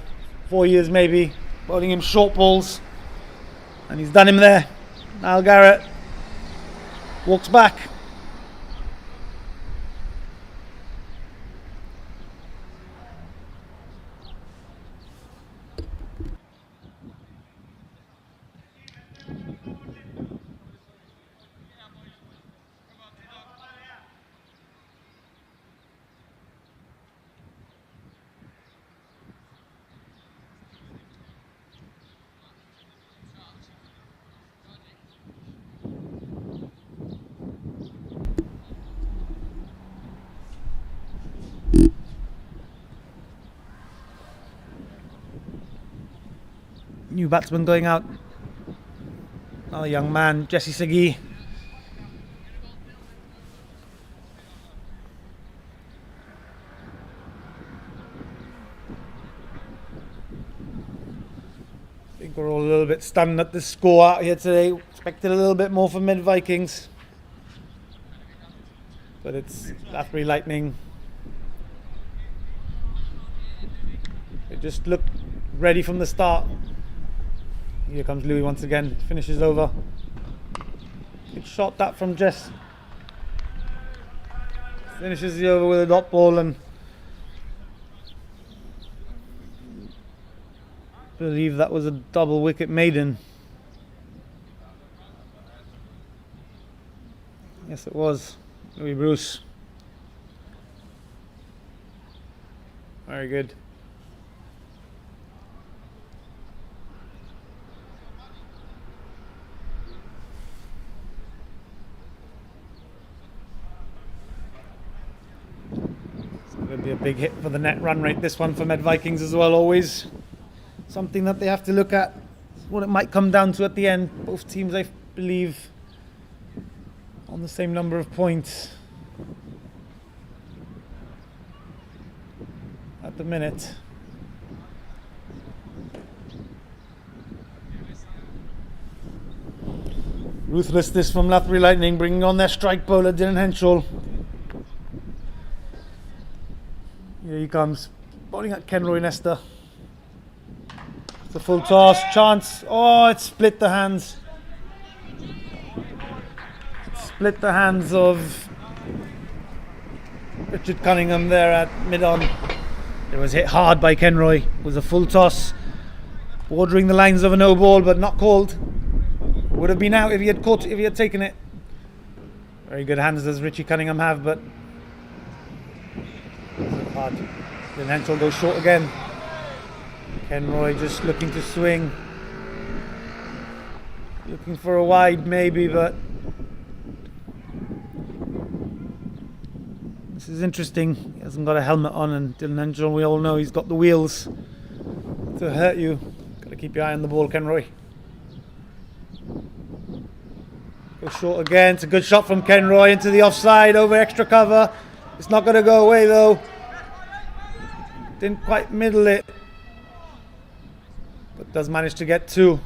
Speaker 1: 4 years maybe. Bowling him short balls. And he's done him there. Niall Garrett walks back. New batsman going out. Another young man, Jesse Segee. I think we're all a little bit stunned at the score out here today. Expected a little bit more from Mid Vikings. But it's Loughborough Lightning. They just look ready from the start. Here comes Louis once again, finishes over. Good shot that from Jess. Finishes the over with a dot ball, and I believe that was a double wicket maiden. Yes, it was. Louis Bruce. Very good. Be a big hit for the net run rate, this one for Med Vikings as well. Always something that they have to look at, what it might come down to at the end. Both teams, I believe, on the same number of points at the minute. Ruthlessness from Loughborough Lightning, bringing on their strike bowler Dylan Henshaw. Here he comes, bowling at Kenroy Nesta. It's a full toss, chance. Oh, it split the hands. It split the hands of Richard Cunningham there at mid-on. It was hit hard by Kenroy. It was a full toss, bordering the lines of a no ball, but not called. Would have been out if he had caught, if he had taken it. Very good hands does Richie Cunningham have, but hard. Then Henshaw goes short again. Kenroy just looking to swing. Looking for a wide maybe, but is interesting. He hasn't got a helmet on, and Dylan Henshaw, we all know he's got the wheels to hurt you. Got to keep your eye on the ball, Kenroy. Go short again. It's a good shot from Kenroy into the offside over extra cover. It's not going to go away though. Didn't quite middle it, but does manage to get two.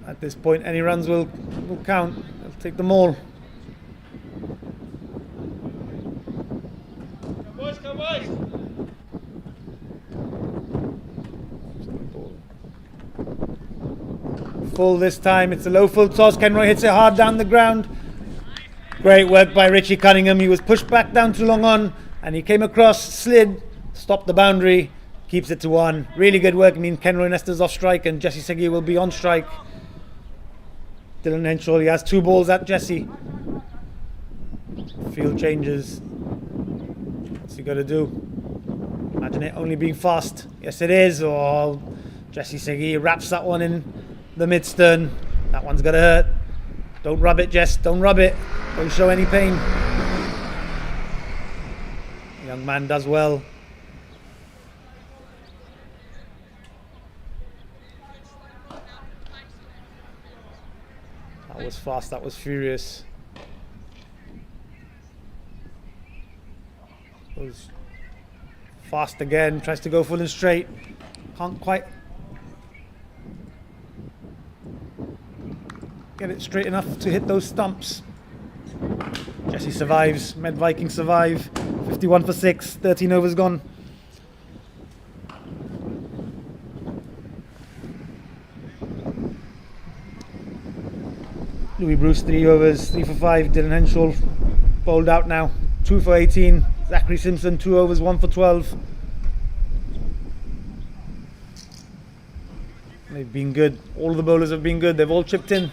Speaker 1: At this point, any runs will count. They'll take them all. Come boys. Full this time. It's a low full toss. Kenroy hits it hard down the ground. Great work by Richie Cunningham. He was pushed back down too long on, and he came across, slid, stopped the boundary, keeps it to one. Really good work. I mean, Kenroy Nesta's off strike, and Jesse Segui will be on strike. Dylan Henshaw, he has two balls at Jesse. Field changes. What's he got to do? Imagine it only being fast. Yes, it is. Oh, Jesse Segui wraps that one in the mid-stern. That one's got to hurt. Don't rub it, Jess. Don't rub it. Don't show any pain. The young man does well. That was fast. That was furious. Goes fast again. Tries to go full and straight. Can't quite get it straight enough to hit those stumps. Jesse survives. Med Vikings survive. 51 for 6. 13 overs gone. Louis Bruce 3 overs, 3 for 5. Dylan Henshaw bowled out now, 2 for 18. Zachary Simpson 2 overs, 1 for 12. They've been good. All of the bowlers have been good. They've all chipped in.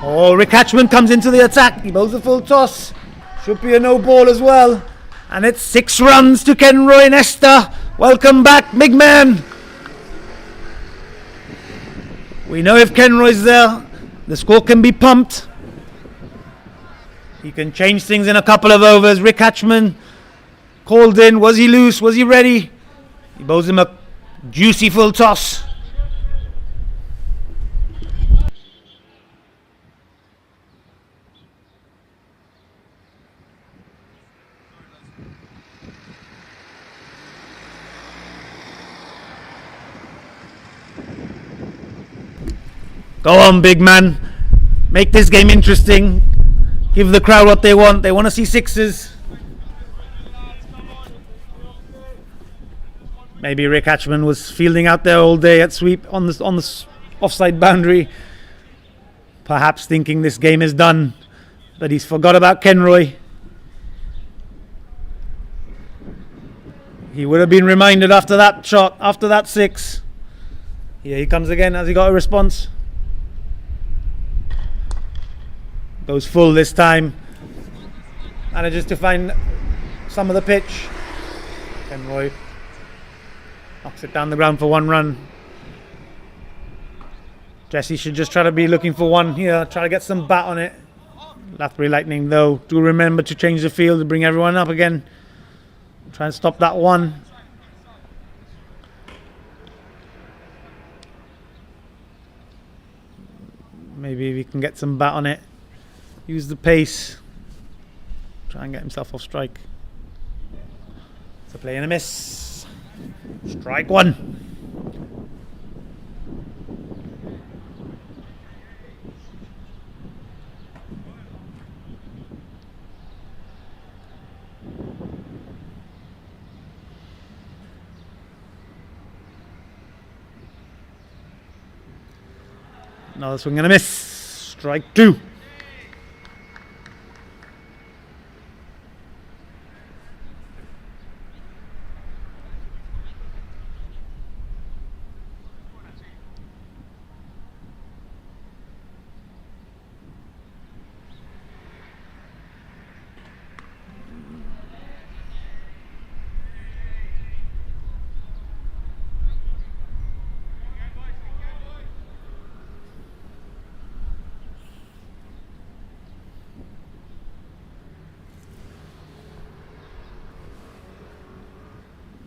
Speaker 1: Oh, Rick Hatchman comes into the attack. He bowls a full toss. Should be a no ball as well. And it's 6 runs to Kenroy Nesta. Welcome back, big man. We know if Kenroy's there, the score can be pumped. He can change things in a couple of overs. Rick Hatchman called in. Was he loose? Was he ready? He bowls him a juicy full toss. Go on, big man. Make this game interesting. Give the crowd what they want. They want to see sixes. Maybe Rick Hatchman was fielding out there all day at sweep on the offside boundary. Perhaps thinking this game is done. But he's forgot about Kenroy. He would have been reminded after that shot, after that 6. Here he comes again. Has he got a response? Goes full this time. Manages to find some of the pitch. Kenroy knocks it down the ground for 1 run. Jesse should just try to be looking for 1 here. Try to get some bat on it. Lathbury Lightning though, do remember to change the field to bring everyone up again. Try and stop that 1. Maybe we can get some bat on it. Use the pace. Try and get himself off strike. The play and a miss. Strike one. Another swing and a miss. Strike two.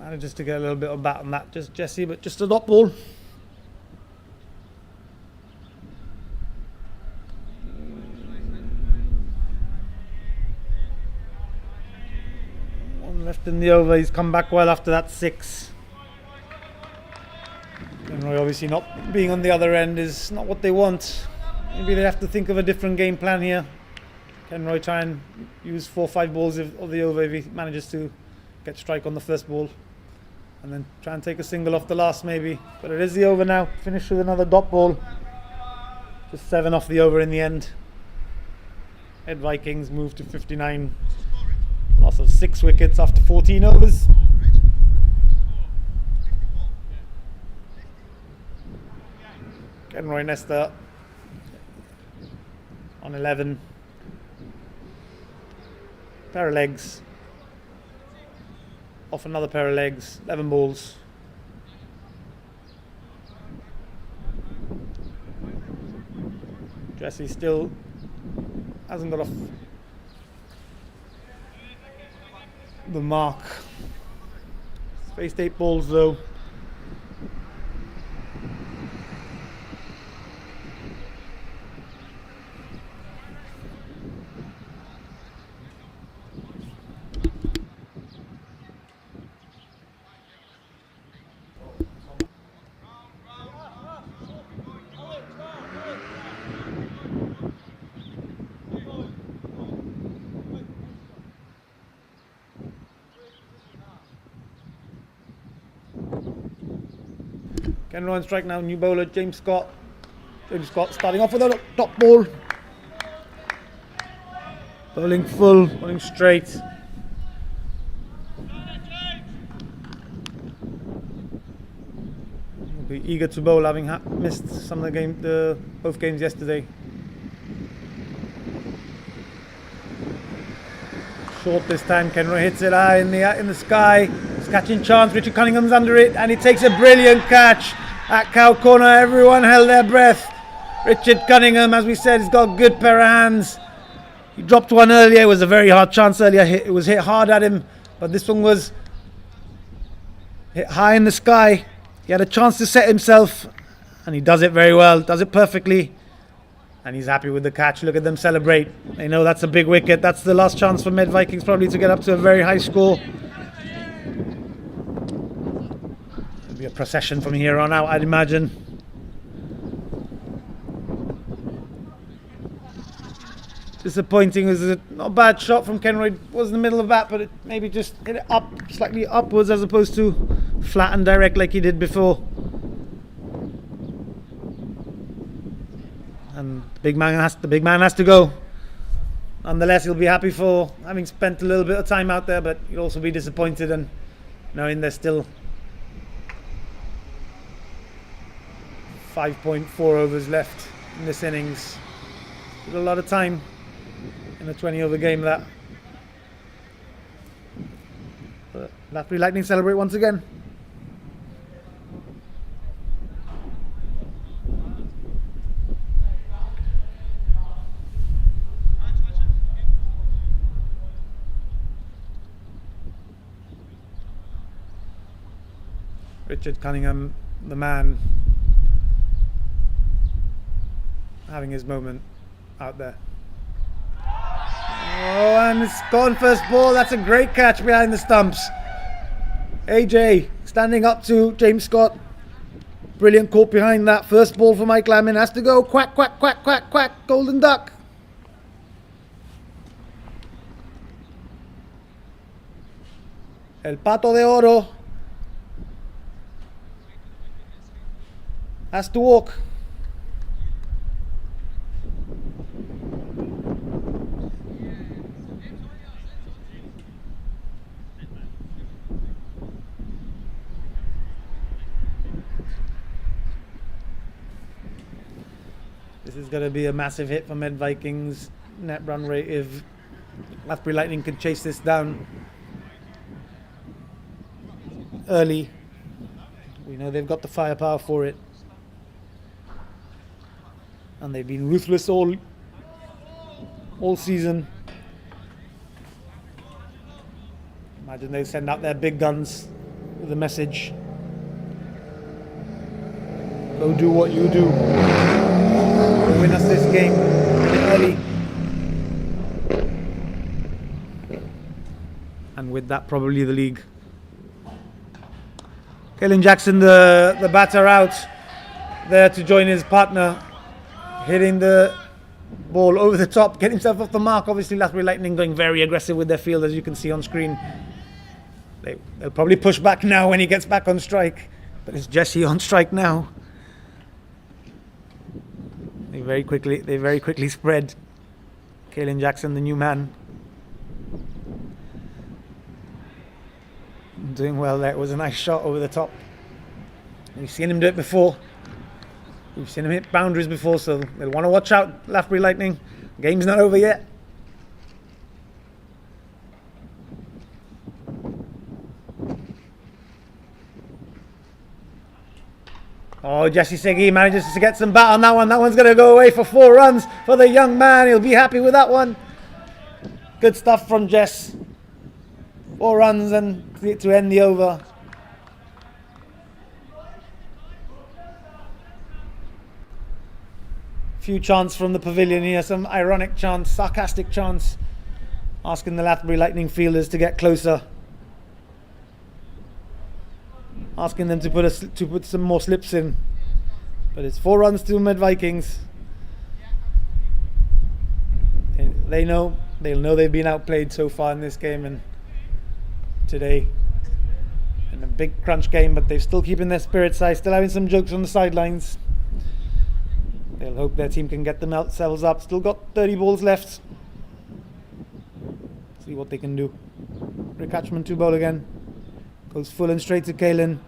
Speaker 1: Manages to get a little bit of bat on that, just Jesse, but just a dot ball. One left in the over. He's come back well after that 6. Kenroy obviously not being on the other end is not what they want. Maybe they have to think of a different game plan here. Kenroy try and use 4 or 5 balls of the over if he manages to get strike on the first ball. And then try and take a single off the last maybe. But it is the over now. Finish with another dot ball. Just 7 off the over in the end. Head Vikings move to 59. Loss of 6 wickets after 14 overs. Kenroy Nesta on 11. Pair of legs. Off another pair of legs, 11 balls. Jesse still hasn't got off the mark. Spaced 8 balls though. Kenroy on strike now, new bowler James Scott. James Scott starting off with a top ball. Bowling full, bowling straight. He'll be eager to bowl, having missed some of both games yesterday. Short this time, Kenroy hits it high in the sky. It's catching chance, Richard Cunningham's under it, and he takes a brilliant catch at cow corner. Everyone held their breath. Richard Cunningham, as we said, has got a good pair of hands. He dropped one earlier. It was a very hard chance earlier. It was hit hard at him, but this one was hit high in the sky. He had a chance to set himself, and he does it very well, does it perfectly. And he's happy with the catch. Look at them celebrate. They know that's a big wicket. That's the last chance for Med Vikings probably to get up to a very high score. It'll be a procession from here on out, I'd imagine. Disappointing. It was a not bad shot from Kenroy. It was in the middle of that, but it maybe just hit it up, slightly upwards as opposed to flat and direct like he did before. And the big man has to go. Nonetheless, he'll be happy for having spent a little bit of time out there, but he'll also be disappointed and knowing there's still 5.4 overs left in this innings. Still a lot of time in a 20 over game that. But Latbury Lightning celebrate once again. Richard Cunningham, the man, having his moment out there. Oh, and it's gone first ball. That's a great catch behind the stumps. AJ standing up to James Scott. Brilliant caught behind that. First ball for Mike Lammin. Has to go. Quack, quack, quack, quack, quack. Golden duck. El Pato de Oro has to walk. This is going to be a massive hit for Med Vikings. Net run rate if Loughborough Lightning can chase this down early. We know they've got the firepower for it. And they've been ruthless all season. Imagine they send out their big guns with a message. Go do what you do. Win us this game. Win it early. And with that, probably the league. Kalen Jackson, the batter, out there to join his partner, hitting the ball over the top, get himself off the mark. Obviously, Loughborough Lightning going very aggressive with their field, as you can see on screen. They'll probably push back now when he gets back on strike, but it's Jesse on strike now. They very quickly spread. Kalen Jackson, the new man, doing well there. It was a nice shot over the top. We've seen him do it before. We've seen him hit boundaries before, so they'll want to watch out, Loughborough Lightning. The game's not over yet. Oh, Jesse Segui manages to get some bat on that one. That one's going to go away for 4 runs for the young man. He'll be happy with that one. Good stuff from Jess. 4 runs and to end the over. Few chants from the pavilion here, some ironic chants, sarcastic chants, asking the Loughborough Lightning fielders to get closer, asking them to put some more slips in. But it's 4 runs to Med Vikings. They'll know they've been outplayed so far in this game and today in a big crunch game, but they're still keeping their spirits high, still having some jokes on the sidelines. They'll hope their team can get themselves up. Still got 30 balls left. See what they can do. Rick Hatchman 2 ball again. Goes full and straight to Kalen.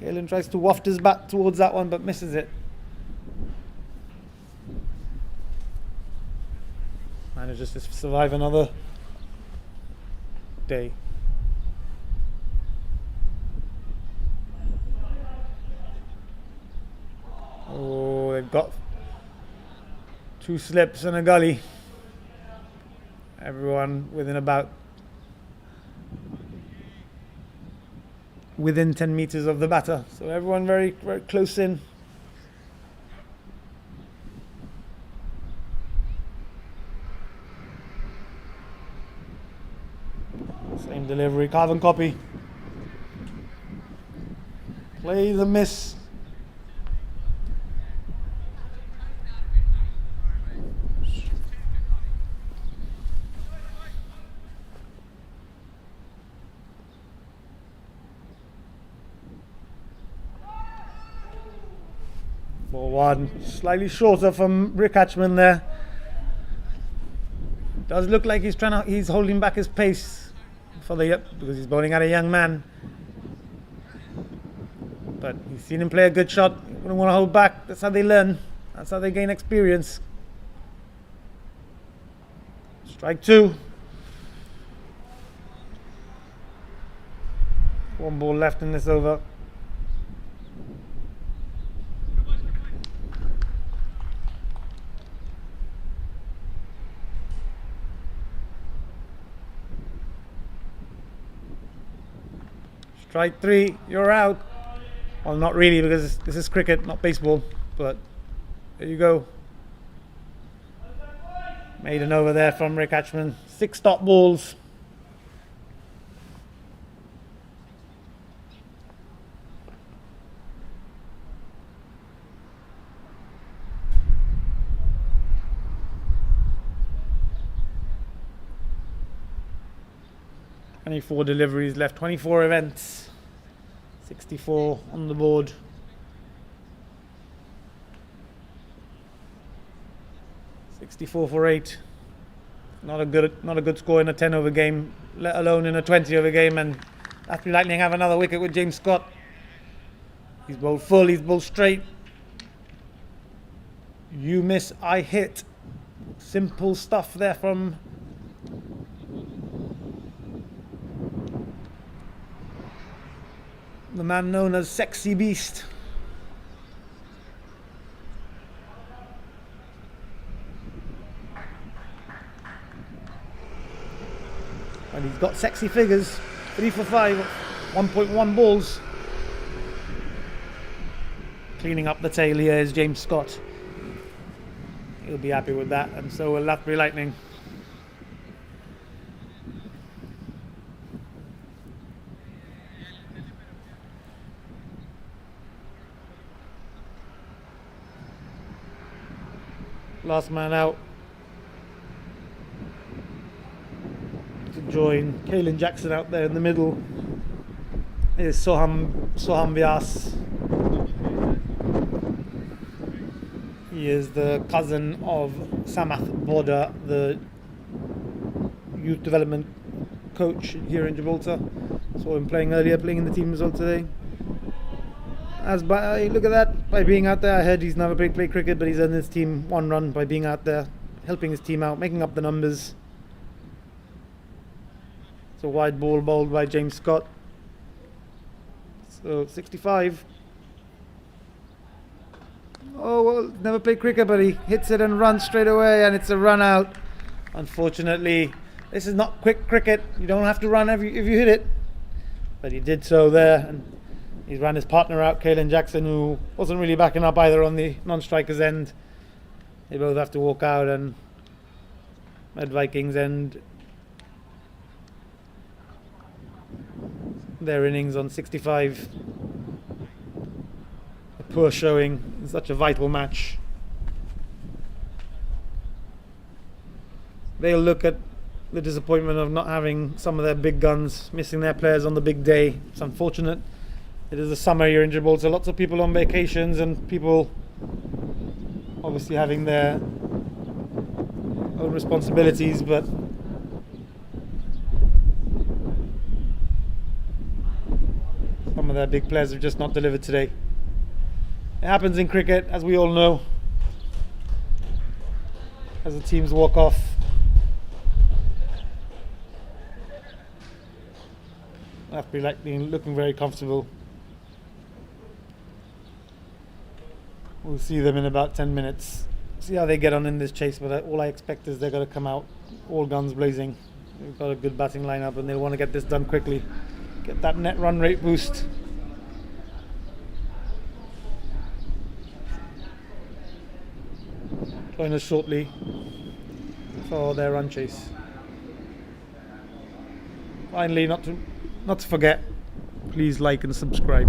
Speaker 1: Kalen tries to waft his bat towards that one, but misses it. Manages to survive another day. Oh, they've got 2 slips and a gully. Everyone within 10 meters of the batter. So everyone very, very close in. Same delivery, carbon copy. Play the miss. Ball 1, slightly shorter from Rick Hatchman there. Does look like he's holding back his pace because he's bowling at a young man. But he's seen him play a good shot. He wouldn't want to hold back. That's how they learn. That's how they gain experience. Strike 2. 1 ball left in this over. Strike 3, you're out. Well, not really, because this is cricket, not baseball, but there you go. Made an over there from Rick Hatchman. 6 stop balls. 24 deliveries left, 24 events, 64 on the board. .64 for 8. Not a good score in a 10 over game, let alone in a 20 over game. And after Lightning have another wicket with James Scott. He's bowled full, he's bowled straight. You miss, I hit. Simple stuff there from the man known as Sexy Beast. And he's got sexy figures. 3 for 5, 1.1 balls. Cleaning up the tail here is James Scott. He'll be happy with that, and so will Loughborough Lightning. Last man out to join Kalen Jackson out there in the middle is Soham Vyas. He is the cousin of Samath Boda, the youth development coach here in Gibraltar. Saw him playing earlier, playing in the team as well today. Look at that, by being out there, I heard he's never played cricket, but he's earned his team 1 run by being out there, helping his team out, making up the numbers. It's a wide ball bowled by James Scott. So 65. Oh, well, never played cricket, but he hits it and runs straight away, and it's a run out. Unfortunately, this is not quick cricket. You don't have to run if you hit it. But he did so there, and he's ran his partner out, Kalen Jackson, who wasn't really backing up either on the non-striker's end. They both have to walk out, and at Vikings end their innings on 65. A poor showing in such a vital match. They'll look at the disappointment of not having some of their big guns, missing their players on the big day. It's unfortunate. It is the summer here in Gibraltar, lots of people on vacations and people obviously having their own responsibilities, but some of their big players have just not delivered today. It happens in cricket, as we all know, as the teams walk off. Loughborough Lightning looking very comfortable. We'll see them in about 10 minutes. See how they get on in this chase, but all I expect is they're going to come out all guns blazing. They've got a good batting lineup and they want to get this done quickly. Get that net run rate boost. Join us shortly for their run chase. Finally, not to forget, please like and subscribe.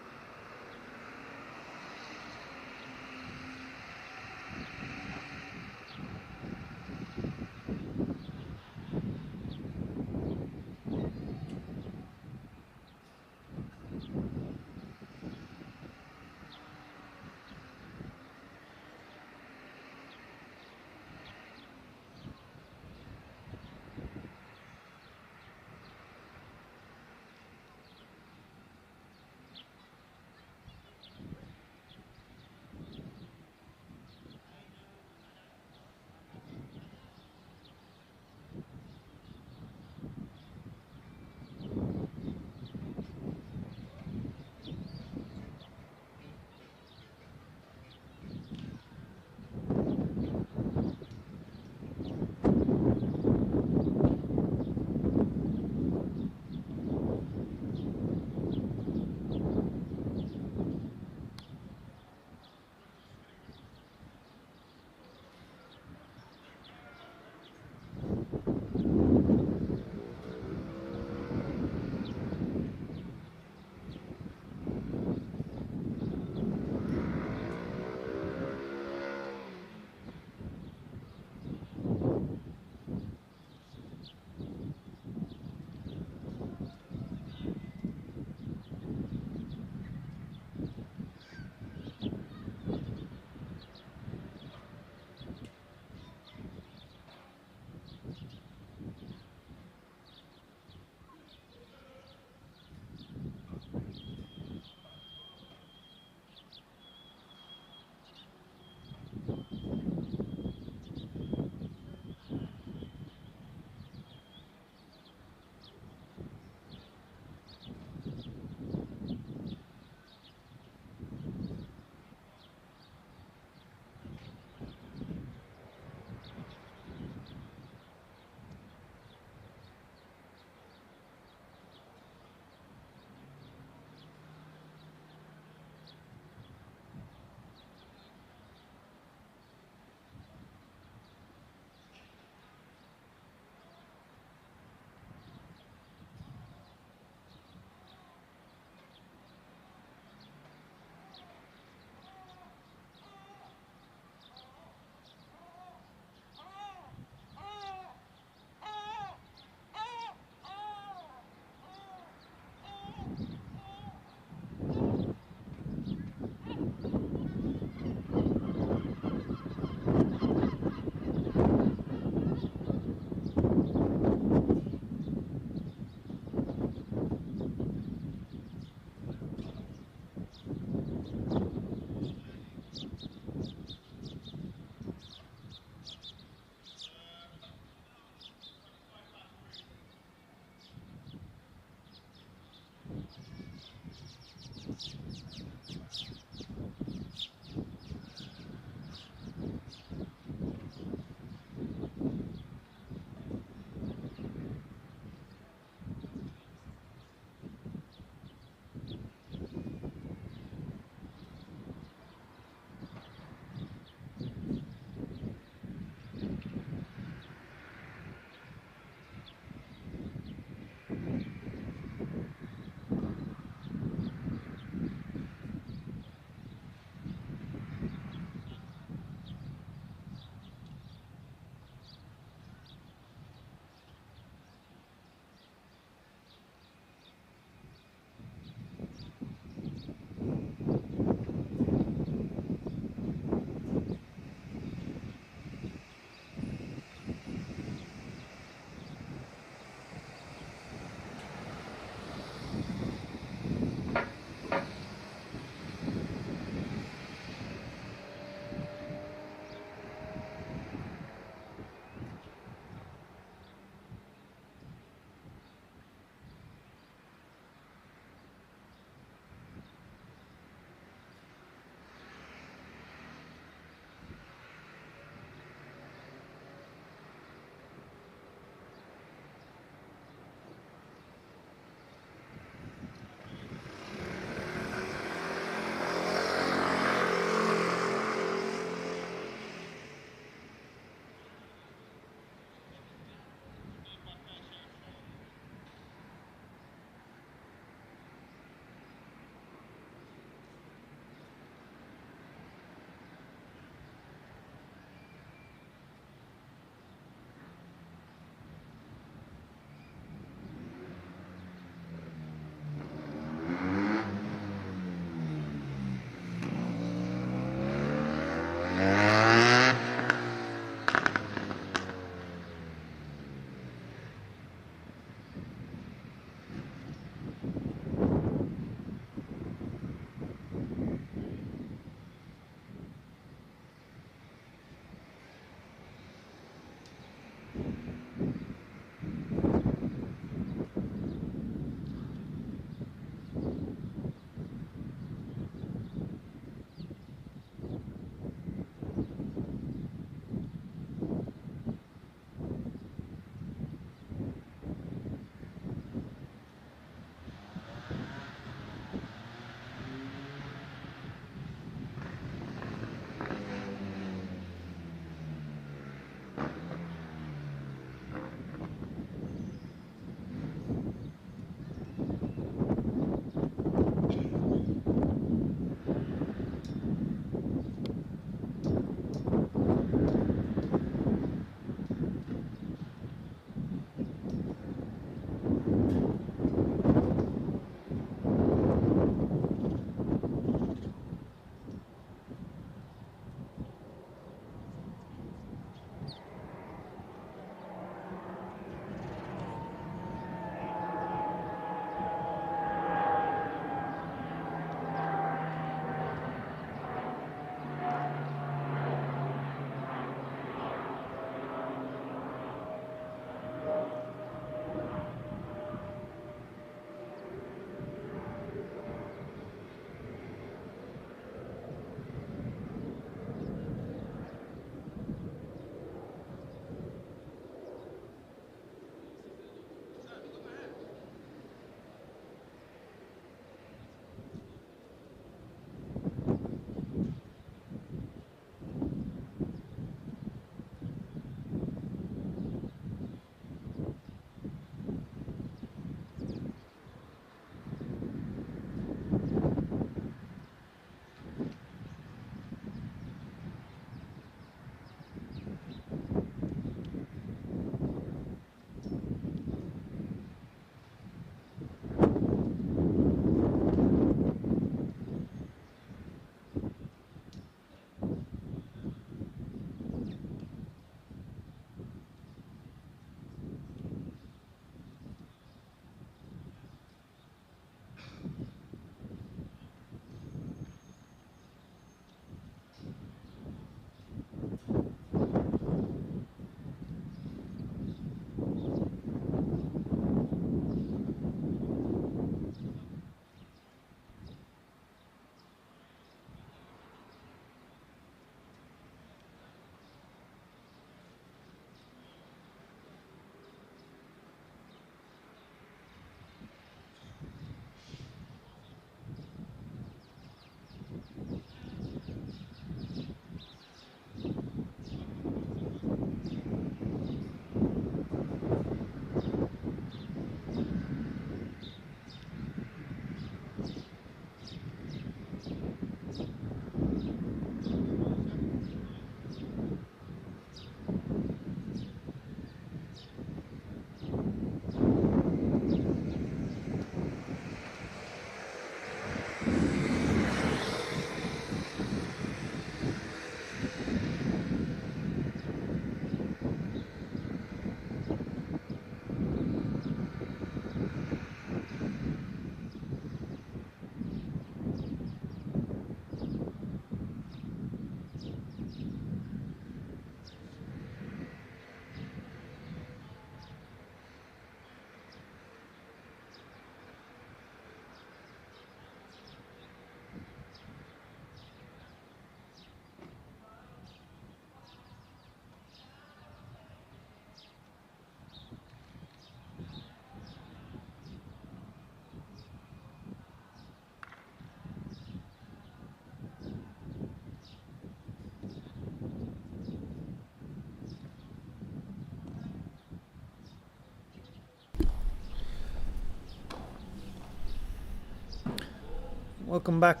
Speaker 1: welcome back.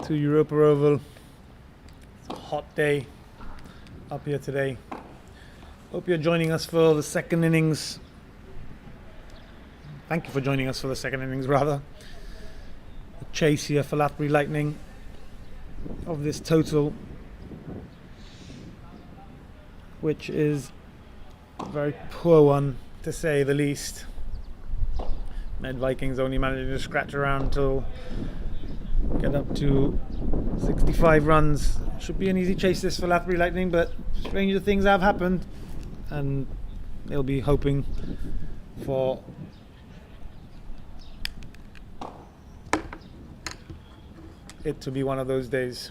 Speaker 1: To Europa Oval. It's a hot day up here today. Hope you're joining us for the second innings. Thank you for joining us for the second innings, rather. The chase here for Latbury Lightning of this total, which is a very poor one, to say the least. Med Vikings only managing to scratch around until get up to 65 runs. Should be an easy chase this for Latbury Lightning, but stranger things have happened, and they'll be hoping for it to be one of those days.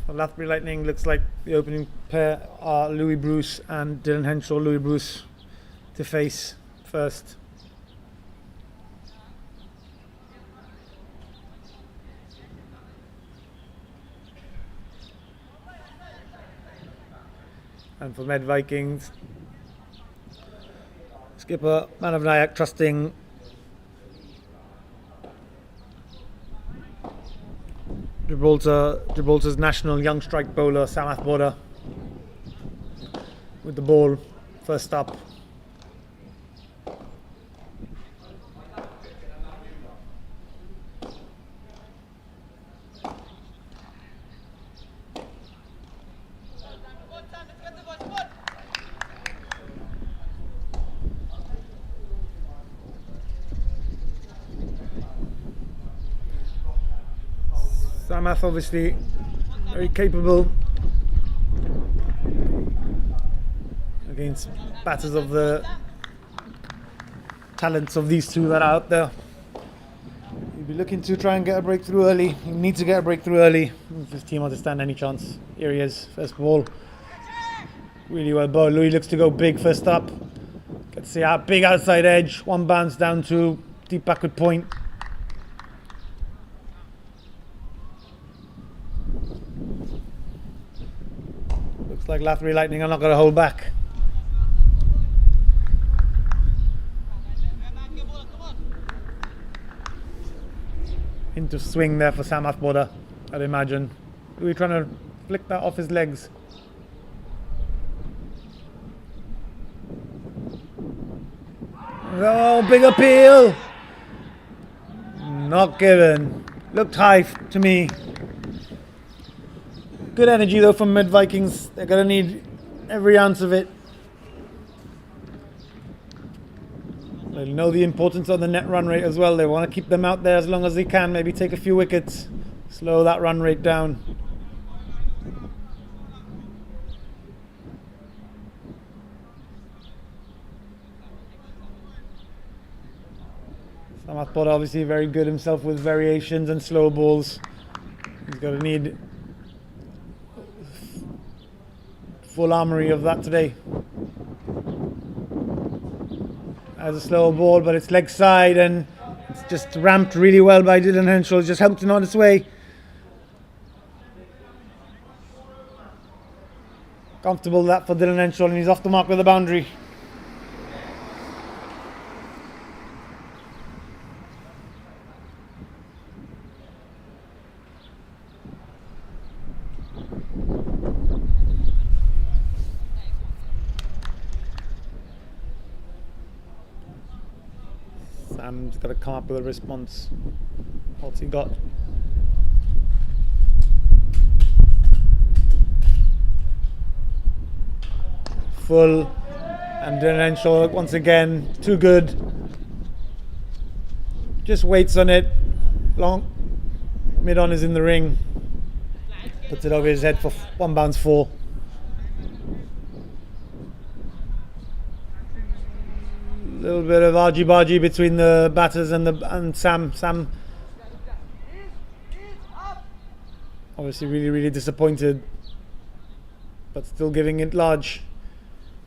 Speaker 1: For Latbury Lightning, looks like the opening pair are Louis Bruce and Dylan Henshaw. Louis Bruce to face first. And for Med Vikings, skipper Manav Nayak trusting Gibraltar's national young strike bowler Samath Boda with the ball first up. Samath obviously very capable against batters of the talents of these two that are out there. He'll be looking to try and get a breakthrough early. He needs to get a breakthrough early if his team wants to stand any chance. Here he is, first ball. Really well bowled. Louis looks to go big first up. Get to see a big outside edge. One bounce down to deep backward point. Like Latbury Lightning are not going to hold back. Into swing there for Samath Boda, I'd imagine. Louis trying to flick that off his legs. Oh, big appeal! Not given. Looked high to me. Good energy though from Med Vikings. They're going to need every ounce of it. They know the importance of the net run rate as well. They want to keep them out there as long as they can. Maybe take a few wickets. Slow that run rate down. Samath Boda obviously very good himself with variations and slow balls. He's going to need full armory of that today. As a slow ball, but it's leg side and it's just ramped really well by Dylan Henshaw. Just helped him on its way. Comfortable that for Dylan Henshaw, and he's off the mark with the boundary. Sam's got to come up with a response. What's he got? Full, and Dylan Henshaw once again too good. Just waits on it. Long mid on is in the ring. Puts it over his head for one bounce 4. Little bit of argy-bargy between the batters and Sam. Sam obviously really disappointed, but still giving it large.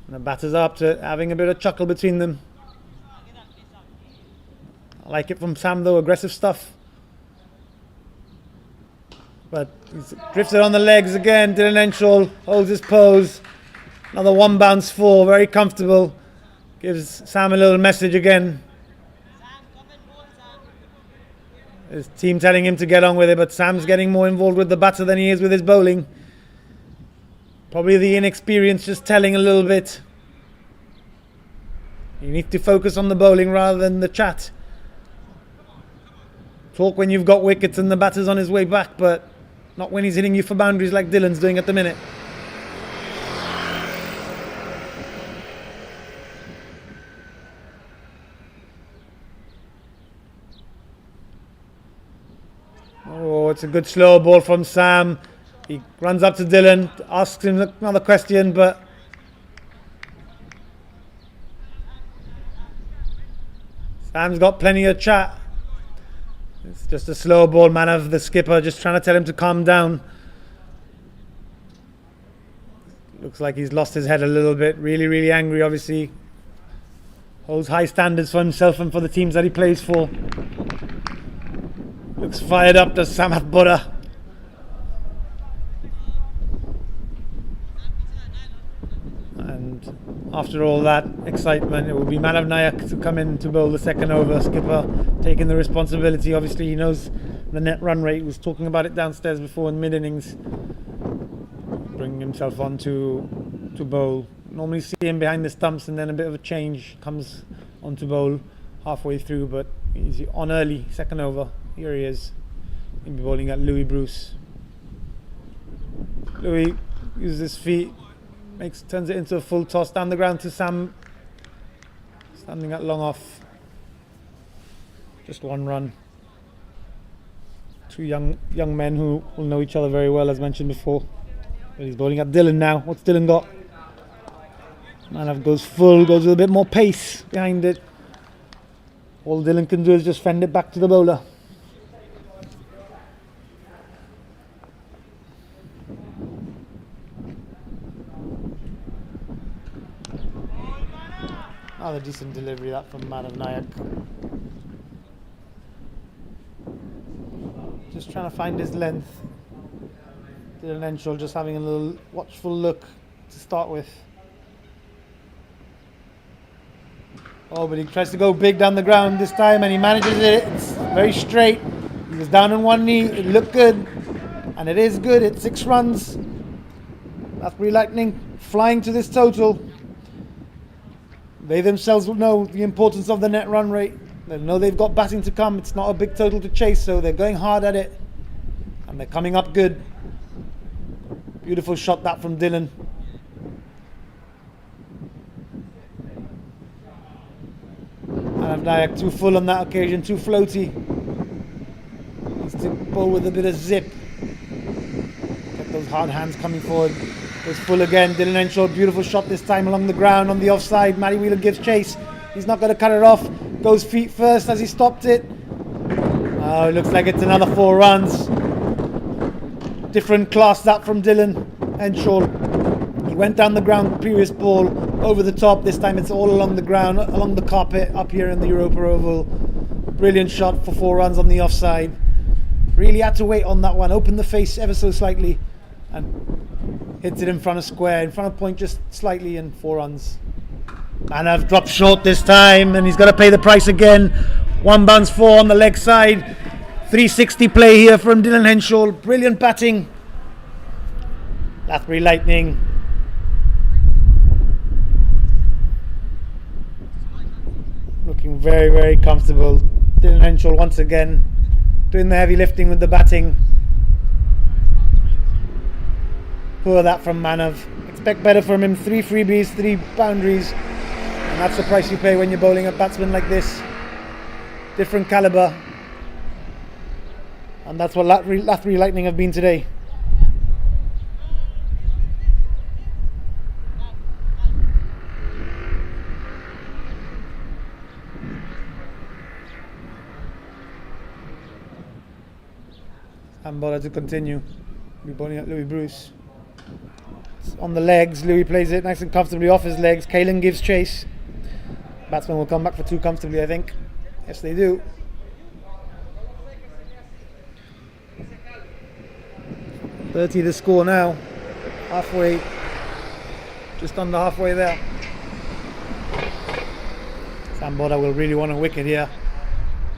Speaker 1: And the batters are up to having a bit of chuckle between them. I like it from Sam though, aggressive stuff. But he's drifted on the legs again. Dylan Henshaw holds his pose. Another one bounce four, very comfortable. Gives Sam a little message again. His team telling him to get on with it, but Sam's getting more involved with the batter than he is with his bowling. Probably the inexperience just telling a little bit. You need to focus on the bowling rather than the chat. Talk when you've got wickets and the batter's on his way back, but not when he's hitting you for boundaries like Dylan's doing at the minute. Oh, it's a good slow ball from Sam. He runs up to Dylan, asks him another question, but Sam's got plenty of chat. It's just a slow ball, man of the skipper, just trying to tell him to calm down. Looks like he's lost his head a little bit. Really, really angry, obviously. Holds high standards for himself and for the teams that he plays for. Looks fired up, does Samath Buddha. And after all that excitement, it will be Manav Nayak to come in to bowl the second over. Skipper taking the responsibility. Obviously, he knows the net run rate. He was talking about it downstairs before in mid-innings. Bringing himself on to bowl. Normally see him behind the stumps and then a bit of a change. Comes on to bowl halfway through, but he's on early, second over. Here he is. He'll be bowling at Louis Bruce. Louis uses his feet. Turns it into a full toss down the ground to Sam, standing at long off. Just one run. Two young men who will know each other very well, as mentioned before. But he's bowling at Dylan now. What's Dylan got? Manav goes full, goes with a bit more pace behind it. All Dylan can do is just fend it back to the bowler. Another decent delivery that from Manav Nayak. Just trying to find his length. Dylan Henshaw just having a little watchful look to start with. Oh, but he tries to go big down the ground this time and he manages it. It's very straight. He was down on one knee. It looked good. And it is good. It's 6 runs. Rathbury Lightning flying to this total. They themselves will know the importance of the net run rate. They know they've got batting to come. It's not a big total to chase, so they're going hard at it. And they're coming up good. Beautiful shot that from Dylan. Manav Nayak too full on that occasion, too floaty. Needs to bowl with a bit of zip. Get those hard hands coming forward. Goes full again. Dylan Henshaw, beautiful shot this time along the ground on the offside. Matty Wheeler gives chase. He's not going to cut it off. Goes feet first as he stopped it. Oh, it looks like it's another 4 runs. Different class that from Dylan Henshaw. He went down the ground previous ball over the top. This time it's all along the ground, along the carpet up here in the Europa Oval. Brilliant shot for 4 runs on the offside. Really had to wait on that one. Opened the face ever so slightly and hits it in front of square, in front of point just slightly, and 4 runs. Manav dropped short this time and he's got to pay the price again. 1 bounce 4 on the leg side. 360 play here from Dylan Henshaw. Brilliant batting. Rathbury Lightning. Looking very, very comfortable. Dylan Henshaw once again doing the heavy lifting with the batting. Poor that from Manav. Expect better from him. 3 freebies, 3 boundaries. And that's the price you pay when you're bowling a batsman like this. Different caliber. And that's what Rathbury Lightning have been today. And bowler to continue. Be bowling at Louis Bruce. It's on the legs. Louis plays it nice and comfortably off his legs. Kalen gives chase. Batsman will come back for 2 comfortably, I think. Yes, they do. 30 the score now. Halfway, just under halfway there. Sam Bodder will really want a wicket here.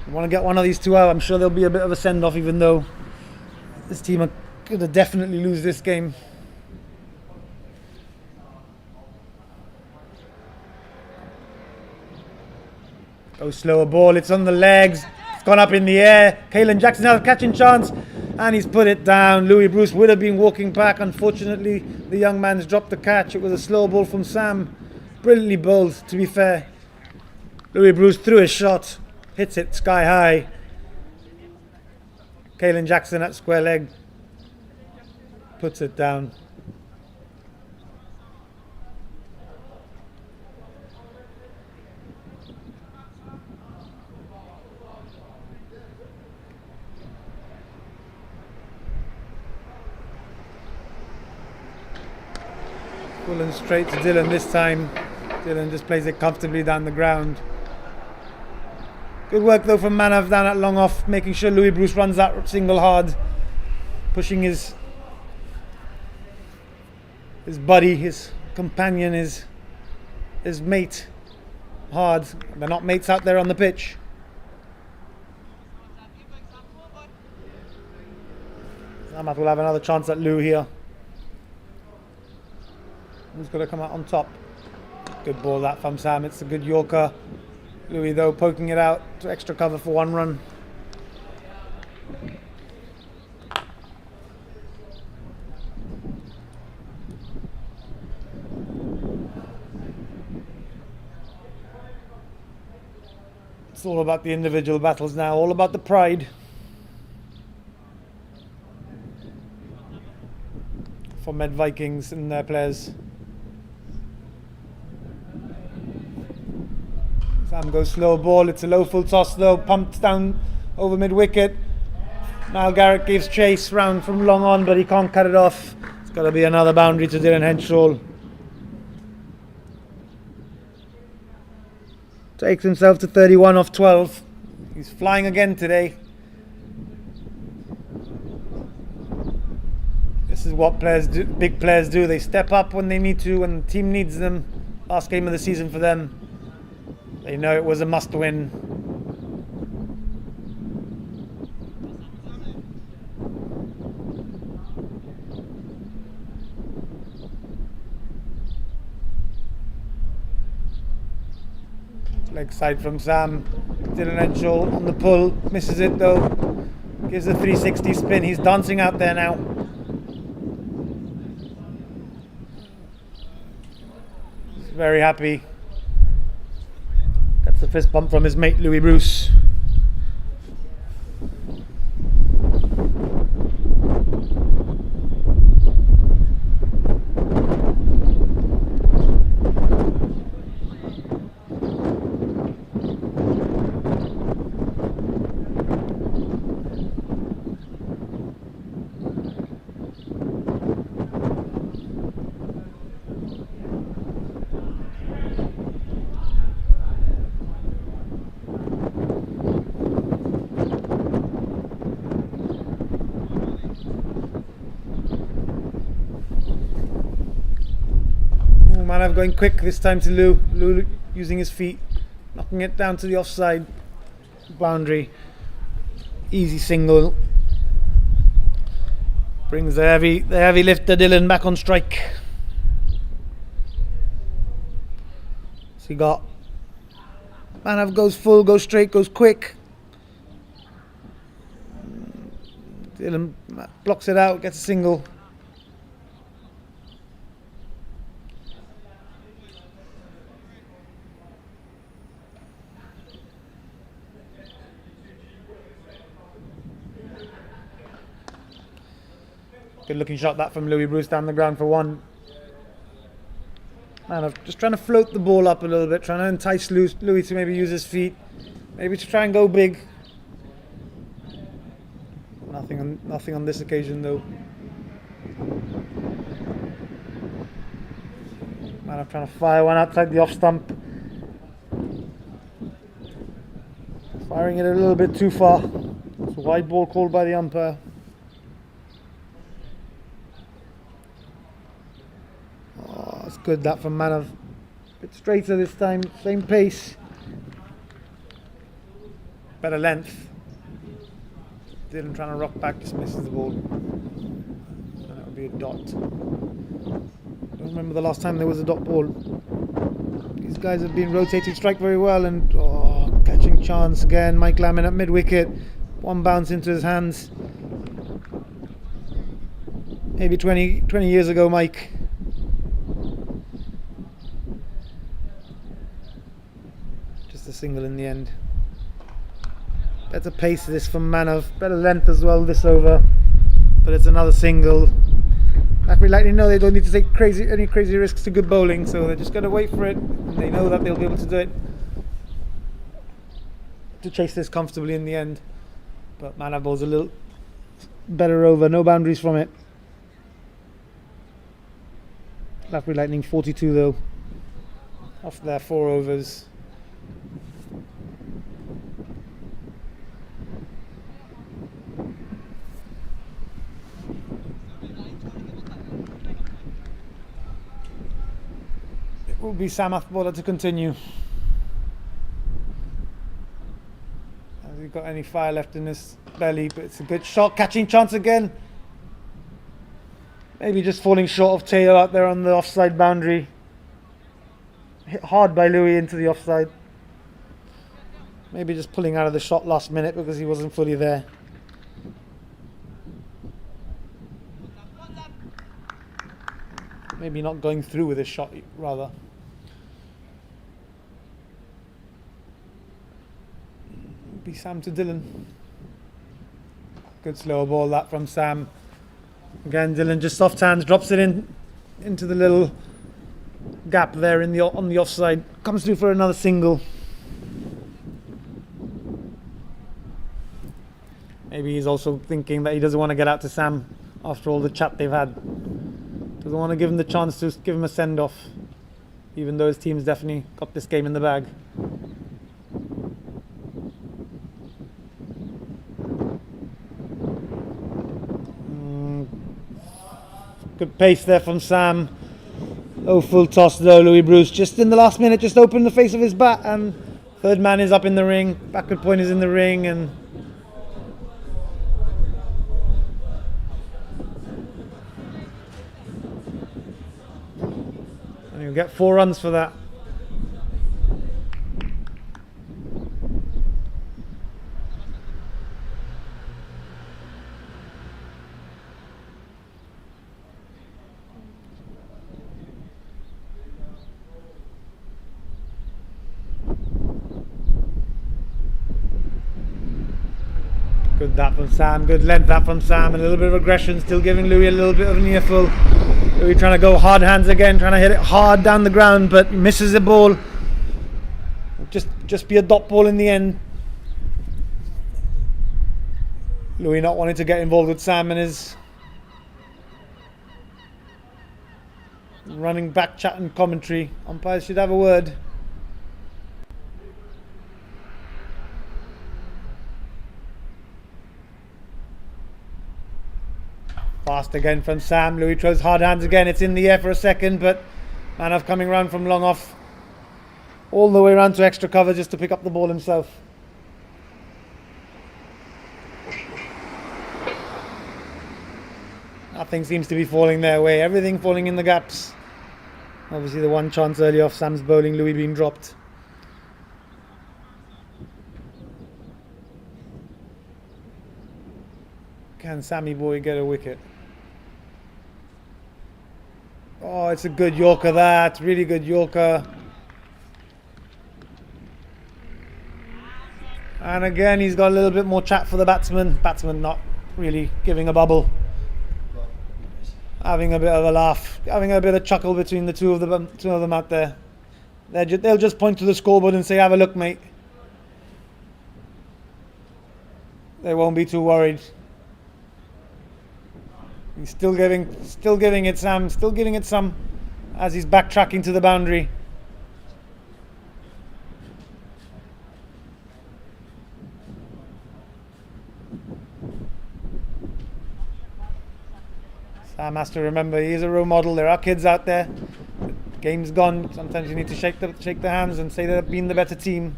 Speaker 1: Want to get one of these two out. I'm sure there'll be a bit of a send-off, even though this team are going to definitely lose this game. Go slower ball, it's on the legs, it's gone up in the air. Kalen Jackson has a catching chance and he's put it down. Louis Bruce would have been walking back. Unfortunately, the young man's dropped the catch. It was a slow ball from Sam. Brilliantly bowled, to be fair. Louis Bruce threw his shot, hits it sky high. Kalen Jackson at square leg puts it down. Pulling straight to Dylan this time. Dylan just plays it comfortably down the ground. Good work though from Manav down at long off, making sure Louis Bruce runs that single hard, pushing his buddy, his companion, his mate hard. They're not mates out there on the pitch. Ahmad will have another chance at Lou here. Who's going to come out on top? Good ball that from Sam. It's a good Yorker. Louis though poking it out to extra cover for one run. It's all about the individual battles now, all about the pride. For Med Vikings and their players. Sam goes slow ball, it's a low full toss though, pumped down over mid wicket. Niall Garrett gives chase round from long on, but he can't cut it off. It's got to be another boundary to Dylan Henshaw. Takes himself to 31 off 12. He's flying again today. This is what big players do. They step up when they need to, when the team needs them. Last game of the season for them. They know it was a must-win. Leg side from Sam. Dylan Henshaw on the pull. Misses it though. Gives a 360 spin. He's dancing out there now. He's very happy. That's a fist bump from his mate Louis Bruce. Manav going quick this time to Lou. Lou using his feet, knocking it down to the offside boundary. Easy single. Brings the heavy lifter Dylan back on strike. So he got Manav goes full, goes straight, goes quick. Dylan blocks it out, gets a single. Good looking shot that from Louis Bruce down the ground for one. Man, just trying to float the ball up a little bit, trying to entice Louis to maybe use his feet, maybe to try and go big. Nothing on this occasion though. Man, I'm trying to fire one outside the off stump. Firing it a little bit too far. It's a wide ball called by the umpire. That's good, that from Manav. Bit straighter this time, same pace. Better length. Dylan trying to rock back, just misses the ball. And that would be a dot. I don't remember the last time there was a dot ball. These guys have been rotating strike very well, and catching chance again. Mike Lammin at mid-wicket. One bounce into his hands. Maybe 20 years ago, Mike. Just a single in the end. Better pace this from Manav. Better length as well this over. But it's another single. After Lightning know they don't need to take any crazy risks to good bowling, so they're just going to wait for it. And they know that they'll be able to do it. To chase this comfortably in the end. But Manav bowls a little better over. No boundaries from it. Lavry Lightning 42 though. Off their 4 overs. It will be Sam Athbowler to continue. Has he got any fire left in his belly? But it's a good shot. Catching chance again. Maybe just falling short of Teo out there on the offside boundary. Hit hard by Louis into the offside. Maybe just pulling out of the shot last minute because he wasn't fully there. Maybe not going through with his shot, rather. Be Sam to Dylan. Good slow ball that from Sam. Again, Dylan just soft hands, drops it into the little gap there on the offside. Comes through for another single. Maybe he's also thinking that he doesn't want to get out to Sam after all the chat they've had. Doesn't want to give him the chance to give him a send-off, even though his team's definitely got this game in the bag. Good pace there from Sam. Oh, full toss though, Louis Bruce. Just in the last minute, just opened the face of his bat, and third man is up in the ring. Backward point is in the ring, and you'll get 4 runs for that. Good that from Sam, good length that from Sam, and a little bit of aggression, still giving Louis a little bit of an earful. Louis trying to go hard hands again, trying to hit it hard down the ground, but misses the ball. Just be a dot ball in the end. Louis not wanting to get involved with Sam and his running back chat and commentary. Umpires should have a word. Fast again from Sam. Louis throws hard hands again. It's in the air for a second, but Manav coming round from long off. All the way around to extra cover just to pick up the ball himself. Nothing seems to be falling their way. Everything falling in the gaps. Obviously the one chance early off Sam's bowling, Louis being dropped. Can Sammy boy get a wicket? Oh, it's a good Yorker that. Really good Yorker. And again, he's got a little bit more chat for the batsman. Batsman not really giving a bubble. Having a bit of a laugh. Having a bit of chuckle between the two of them out there. They'll just point to the scoreboard and say, have a look, mate. They won't be too worried. He's still giving it Sam, still giving it some as he's backtracking to the boundary. Sam has to remember he is a role model. There are kids out there Game's gone. Sometimes you need to shake the hands and say they've been the better team.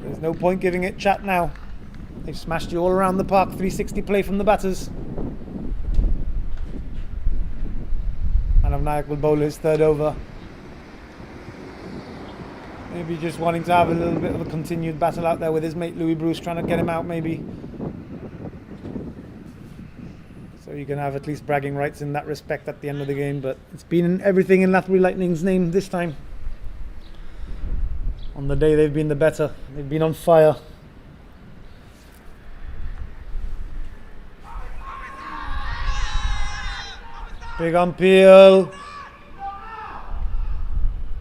Speaker 1: There's no point giving it chat now. They've smashed you all around the park. 360 play from the batters. Manav Nayak will bowl his third over. Maybe just wanting to have a little bit of a continued battle out there with his mate Louis Bruce, trying to get him out maybe. So you can have at least bragging rights in that respect at the end of the game. But it's been everything in Lathbury Lightning's name this time. On the day they've been the better. They've been on fire. Big appeal.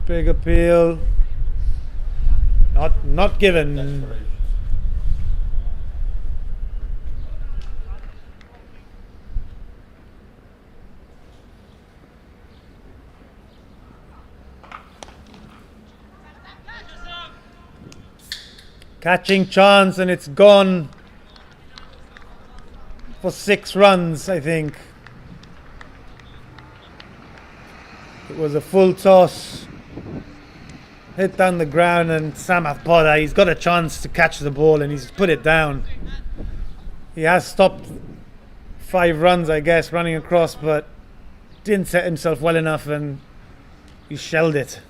Speaker 1: Big appeal. Not given. Catching chance and it's gone for 6 runs, I think. It was a full toss. Hit down the ground and Samath Poddar, he's got a chance to catch the ball and he's put it down. He has stopped 5 runs, I guess, running across, but didn't set himself well enough and he shelled it.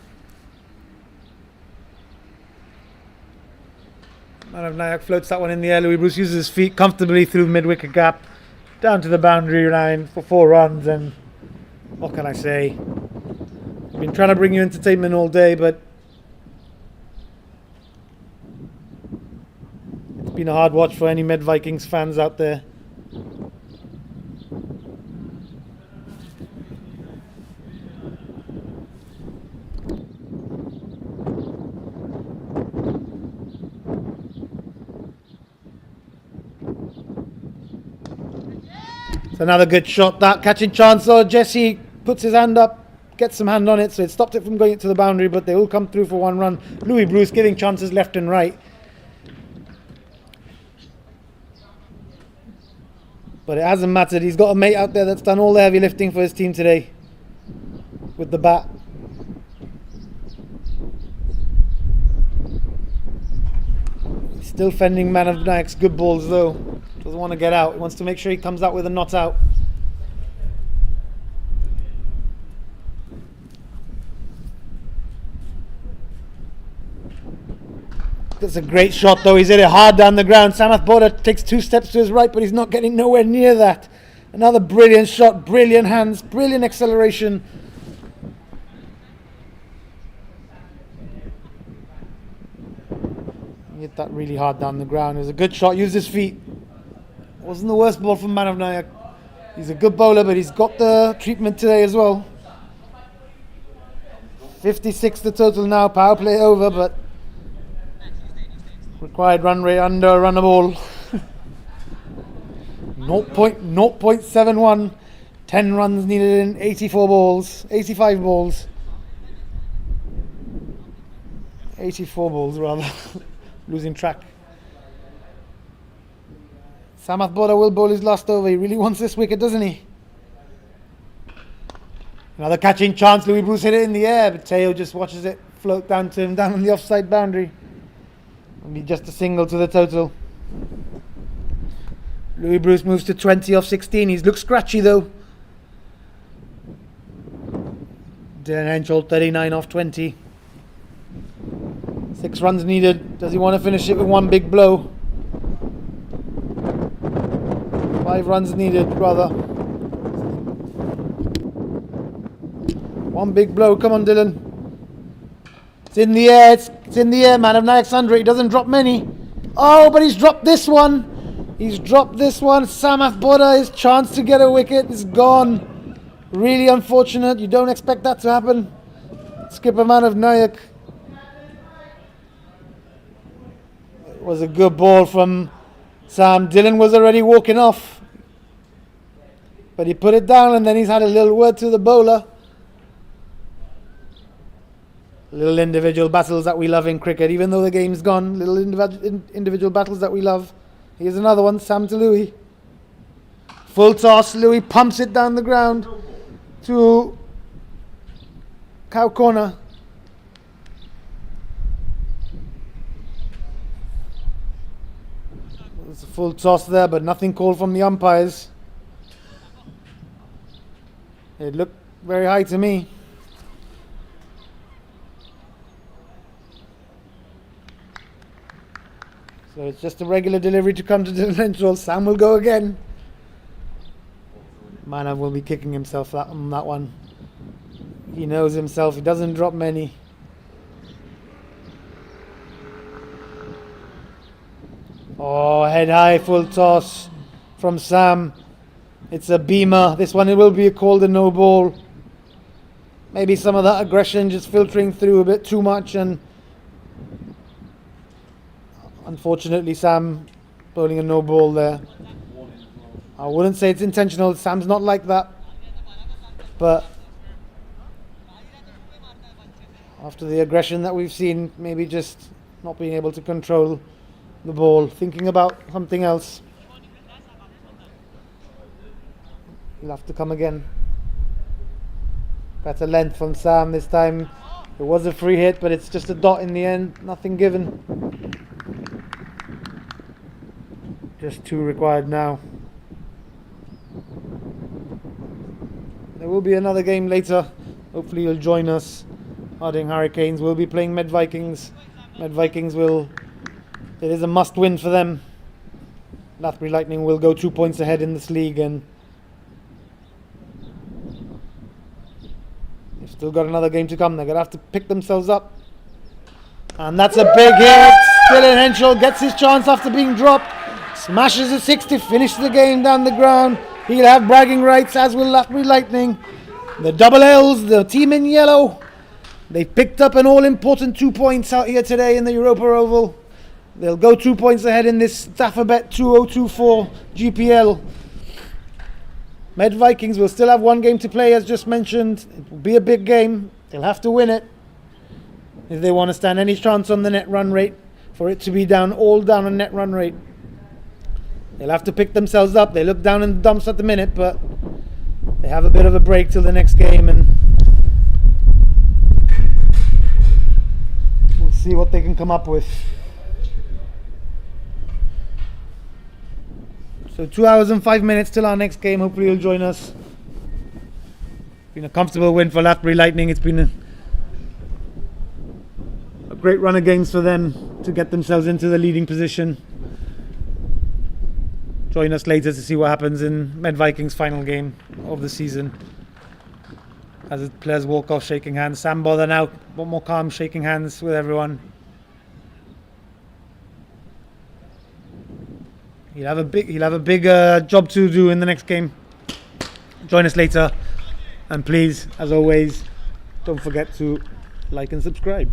Speaker 1: Manav Nayak floats that one in the air. Louis Bruce uses his feet comfortably through mid-wicket gap, down to the boundary line for 4 runs, and what can I say? I've been trying to bring you entertainment all day, but it's been a hard watch for any Med Vikings fans out there. It's another good shot, that catching chance though. Jesse puts his hand up, gets some hand on it, so it stopped it from going to the boundary, but they will come through for 1 run. Louis Bruce giving chances left and right. But it hasn't mattered. He's got a mate out there that's done all the heavy lifting for his team today with the bat. He's still fending Manav Nayak's good balls though. Doesn't want to get out. He wants to make sure he comes out with a not out. That's a great shot though. He's hit it hard down the ground. Samath Poddar takes 2 steps to his right, but he's not getting nowhere near that. Another brilliant shot, brilliant hands, brilliant acceleration. He hit that really hard down the ground. It was a good shot. Used his feet. Wasn't the worst ball from Manav Nayak. He's a good bowler, but he's got the treatment today as well. 56 the total now. Power play over, but required run rate under a run a ball. 0.71. 10 runs needed in 85 balls. 84 balls rather. Losing track. Samath Poddar will bowl his last over. He really wants this wicket, doesn't he? Another catching chance. Louis Bruce hit it in the air, but Teo just watches it float down to him, down on the offside boundary. It'll be just a single to the total. Louis Bruce moves to 20 off 16. He's looked scratchy though. Dylan Henschel 39 off 20. 6 runs needed. Does he want to finish it with 1 big blow? 5 runs needed, rather. 1 big blow. Come on, Dylan. It's in the air. It's in the air. Manav Nayak's under it. He doesn't drop many. Oh, but he's dropped this one. He's dropped this one. Samath Poddar, his chance to get a wicket is gone. Really unfortunate. You don't expect that to happen. Skipper Manav Nayak. It was a good ball from Sam. Dylan was already walking off. But he put it down and then he's had a little word to the bowler. Little individual battles that we love in cricket, even though the game's gone. Little individual battles that we love. Here's another one, Sam to Louis. Full toss, Louis pumps it down the ground to cow corner. There's a full toss there, but nothing called from the umpires. It looked very high to me. So it's just a regular delivery to come to differential. Sam will go again. Manav will be kicking himself on that one. He knows himself. He doesn't drop many. Oh, head high, full toss from Sam. It's a beamer. This one, it will be called a no ball. Maybe some of that aggression just filtering through a bit too much, and unfortunately Sam bowling a no ball there. I wouldn't say it's intentional. Sam's not like that, but after the aggression that we've seen, maybe just not being able to control the ball, thinking about something else. He'll have to come again. Better length from Sam this time. It was a free hit, but it's just a dot in the end. Nothing given. Just 2 required now. There will be another game later. Hopefully you'll join us. Harding Hurricanes will be playing Med Vikings. Med Vikings will... It is a must win for them. Lathbury Lightning will go 2 points ahead in this league, and they've still got another game to come. They're going to have to pick themselves up. And that's a big hit. Dylan Henschel gets his chance after being dropped. Smashes a 6 to finish the game down the ground. He'll have bragging rights, as will Lathbury Lightning. The double L's, the team in yellow. They picked up an all-important 2 points out here today in the Europa Oval. They'll go 2 points ahead in this Dafabet 2024 GPL. Med Vikings will still have 1 game to play, as just mentioned. It will be a big game. They'll have to win it if they want to stand any chance on the net run rate, for it to be all down on net run rate. They'll have to pick themselves up. They look down in the dumps at the minute, but they have a bit of a break till the next game, and we'll see what they can come up with. So 2 hours and 5 minutes till our next game. Hopefully you'll join us. It's been a comfortable win for Lathbury Lightning. It's been a great run of games for them to get themselves into the leading position. Join us later to see what happens in Med Vikings' final game of the season, as the players walk off shaking hands. Sam Bother now, one more calm, shaking hands with everyone. He'll have a big job to do in the next game. Join us later, and please, as always, don't forget to like and subscribe.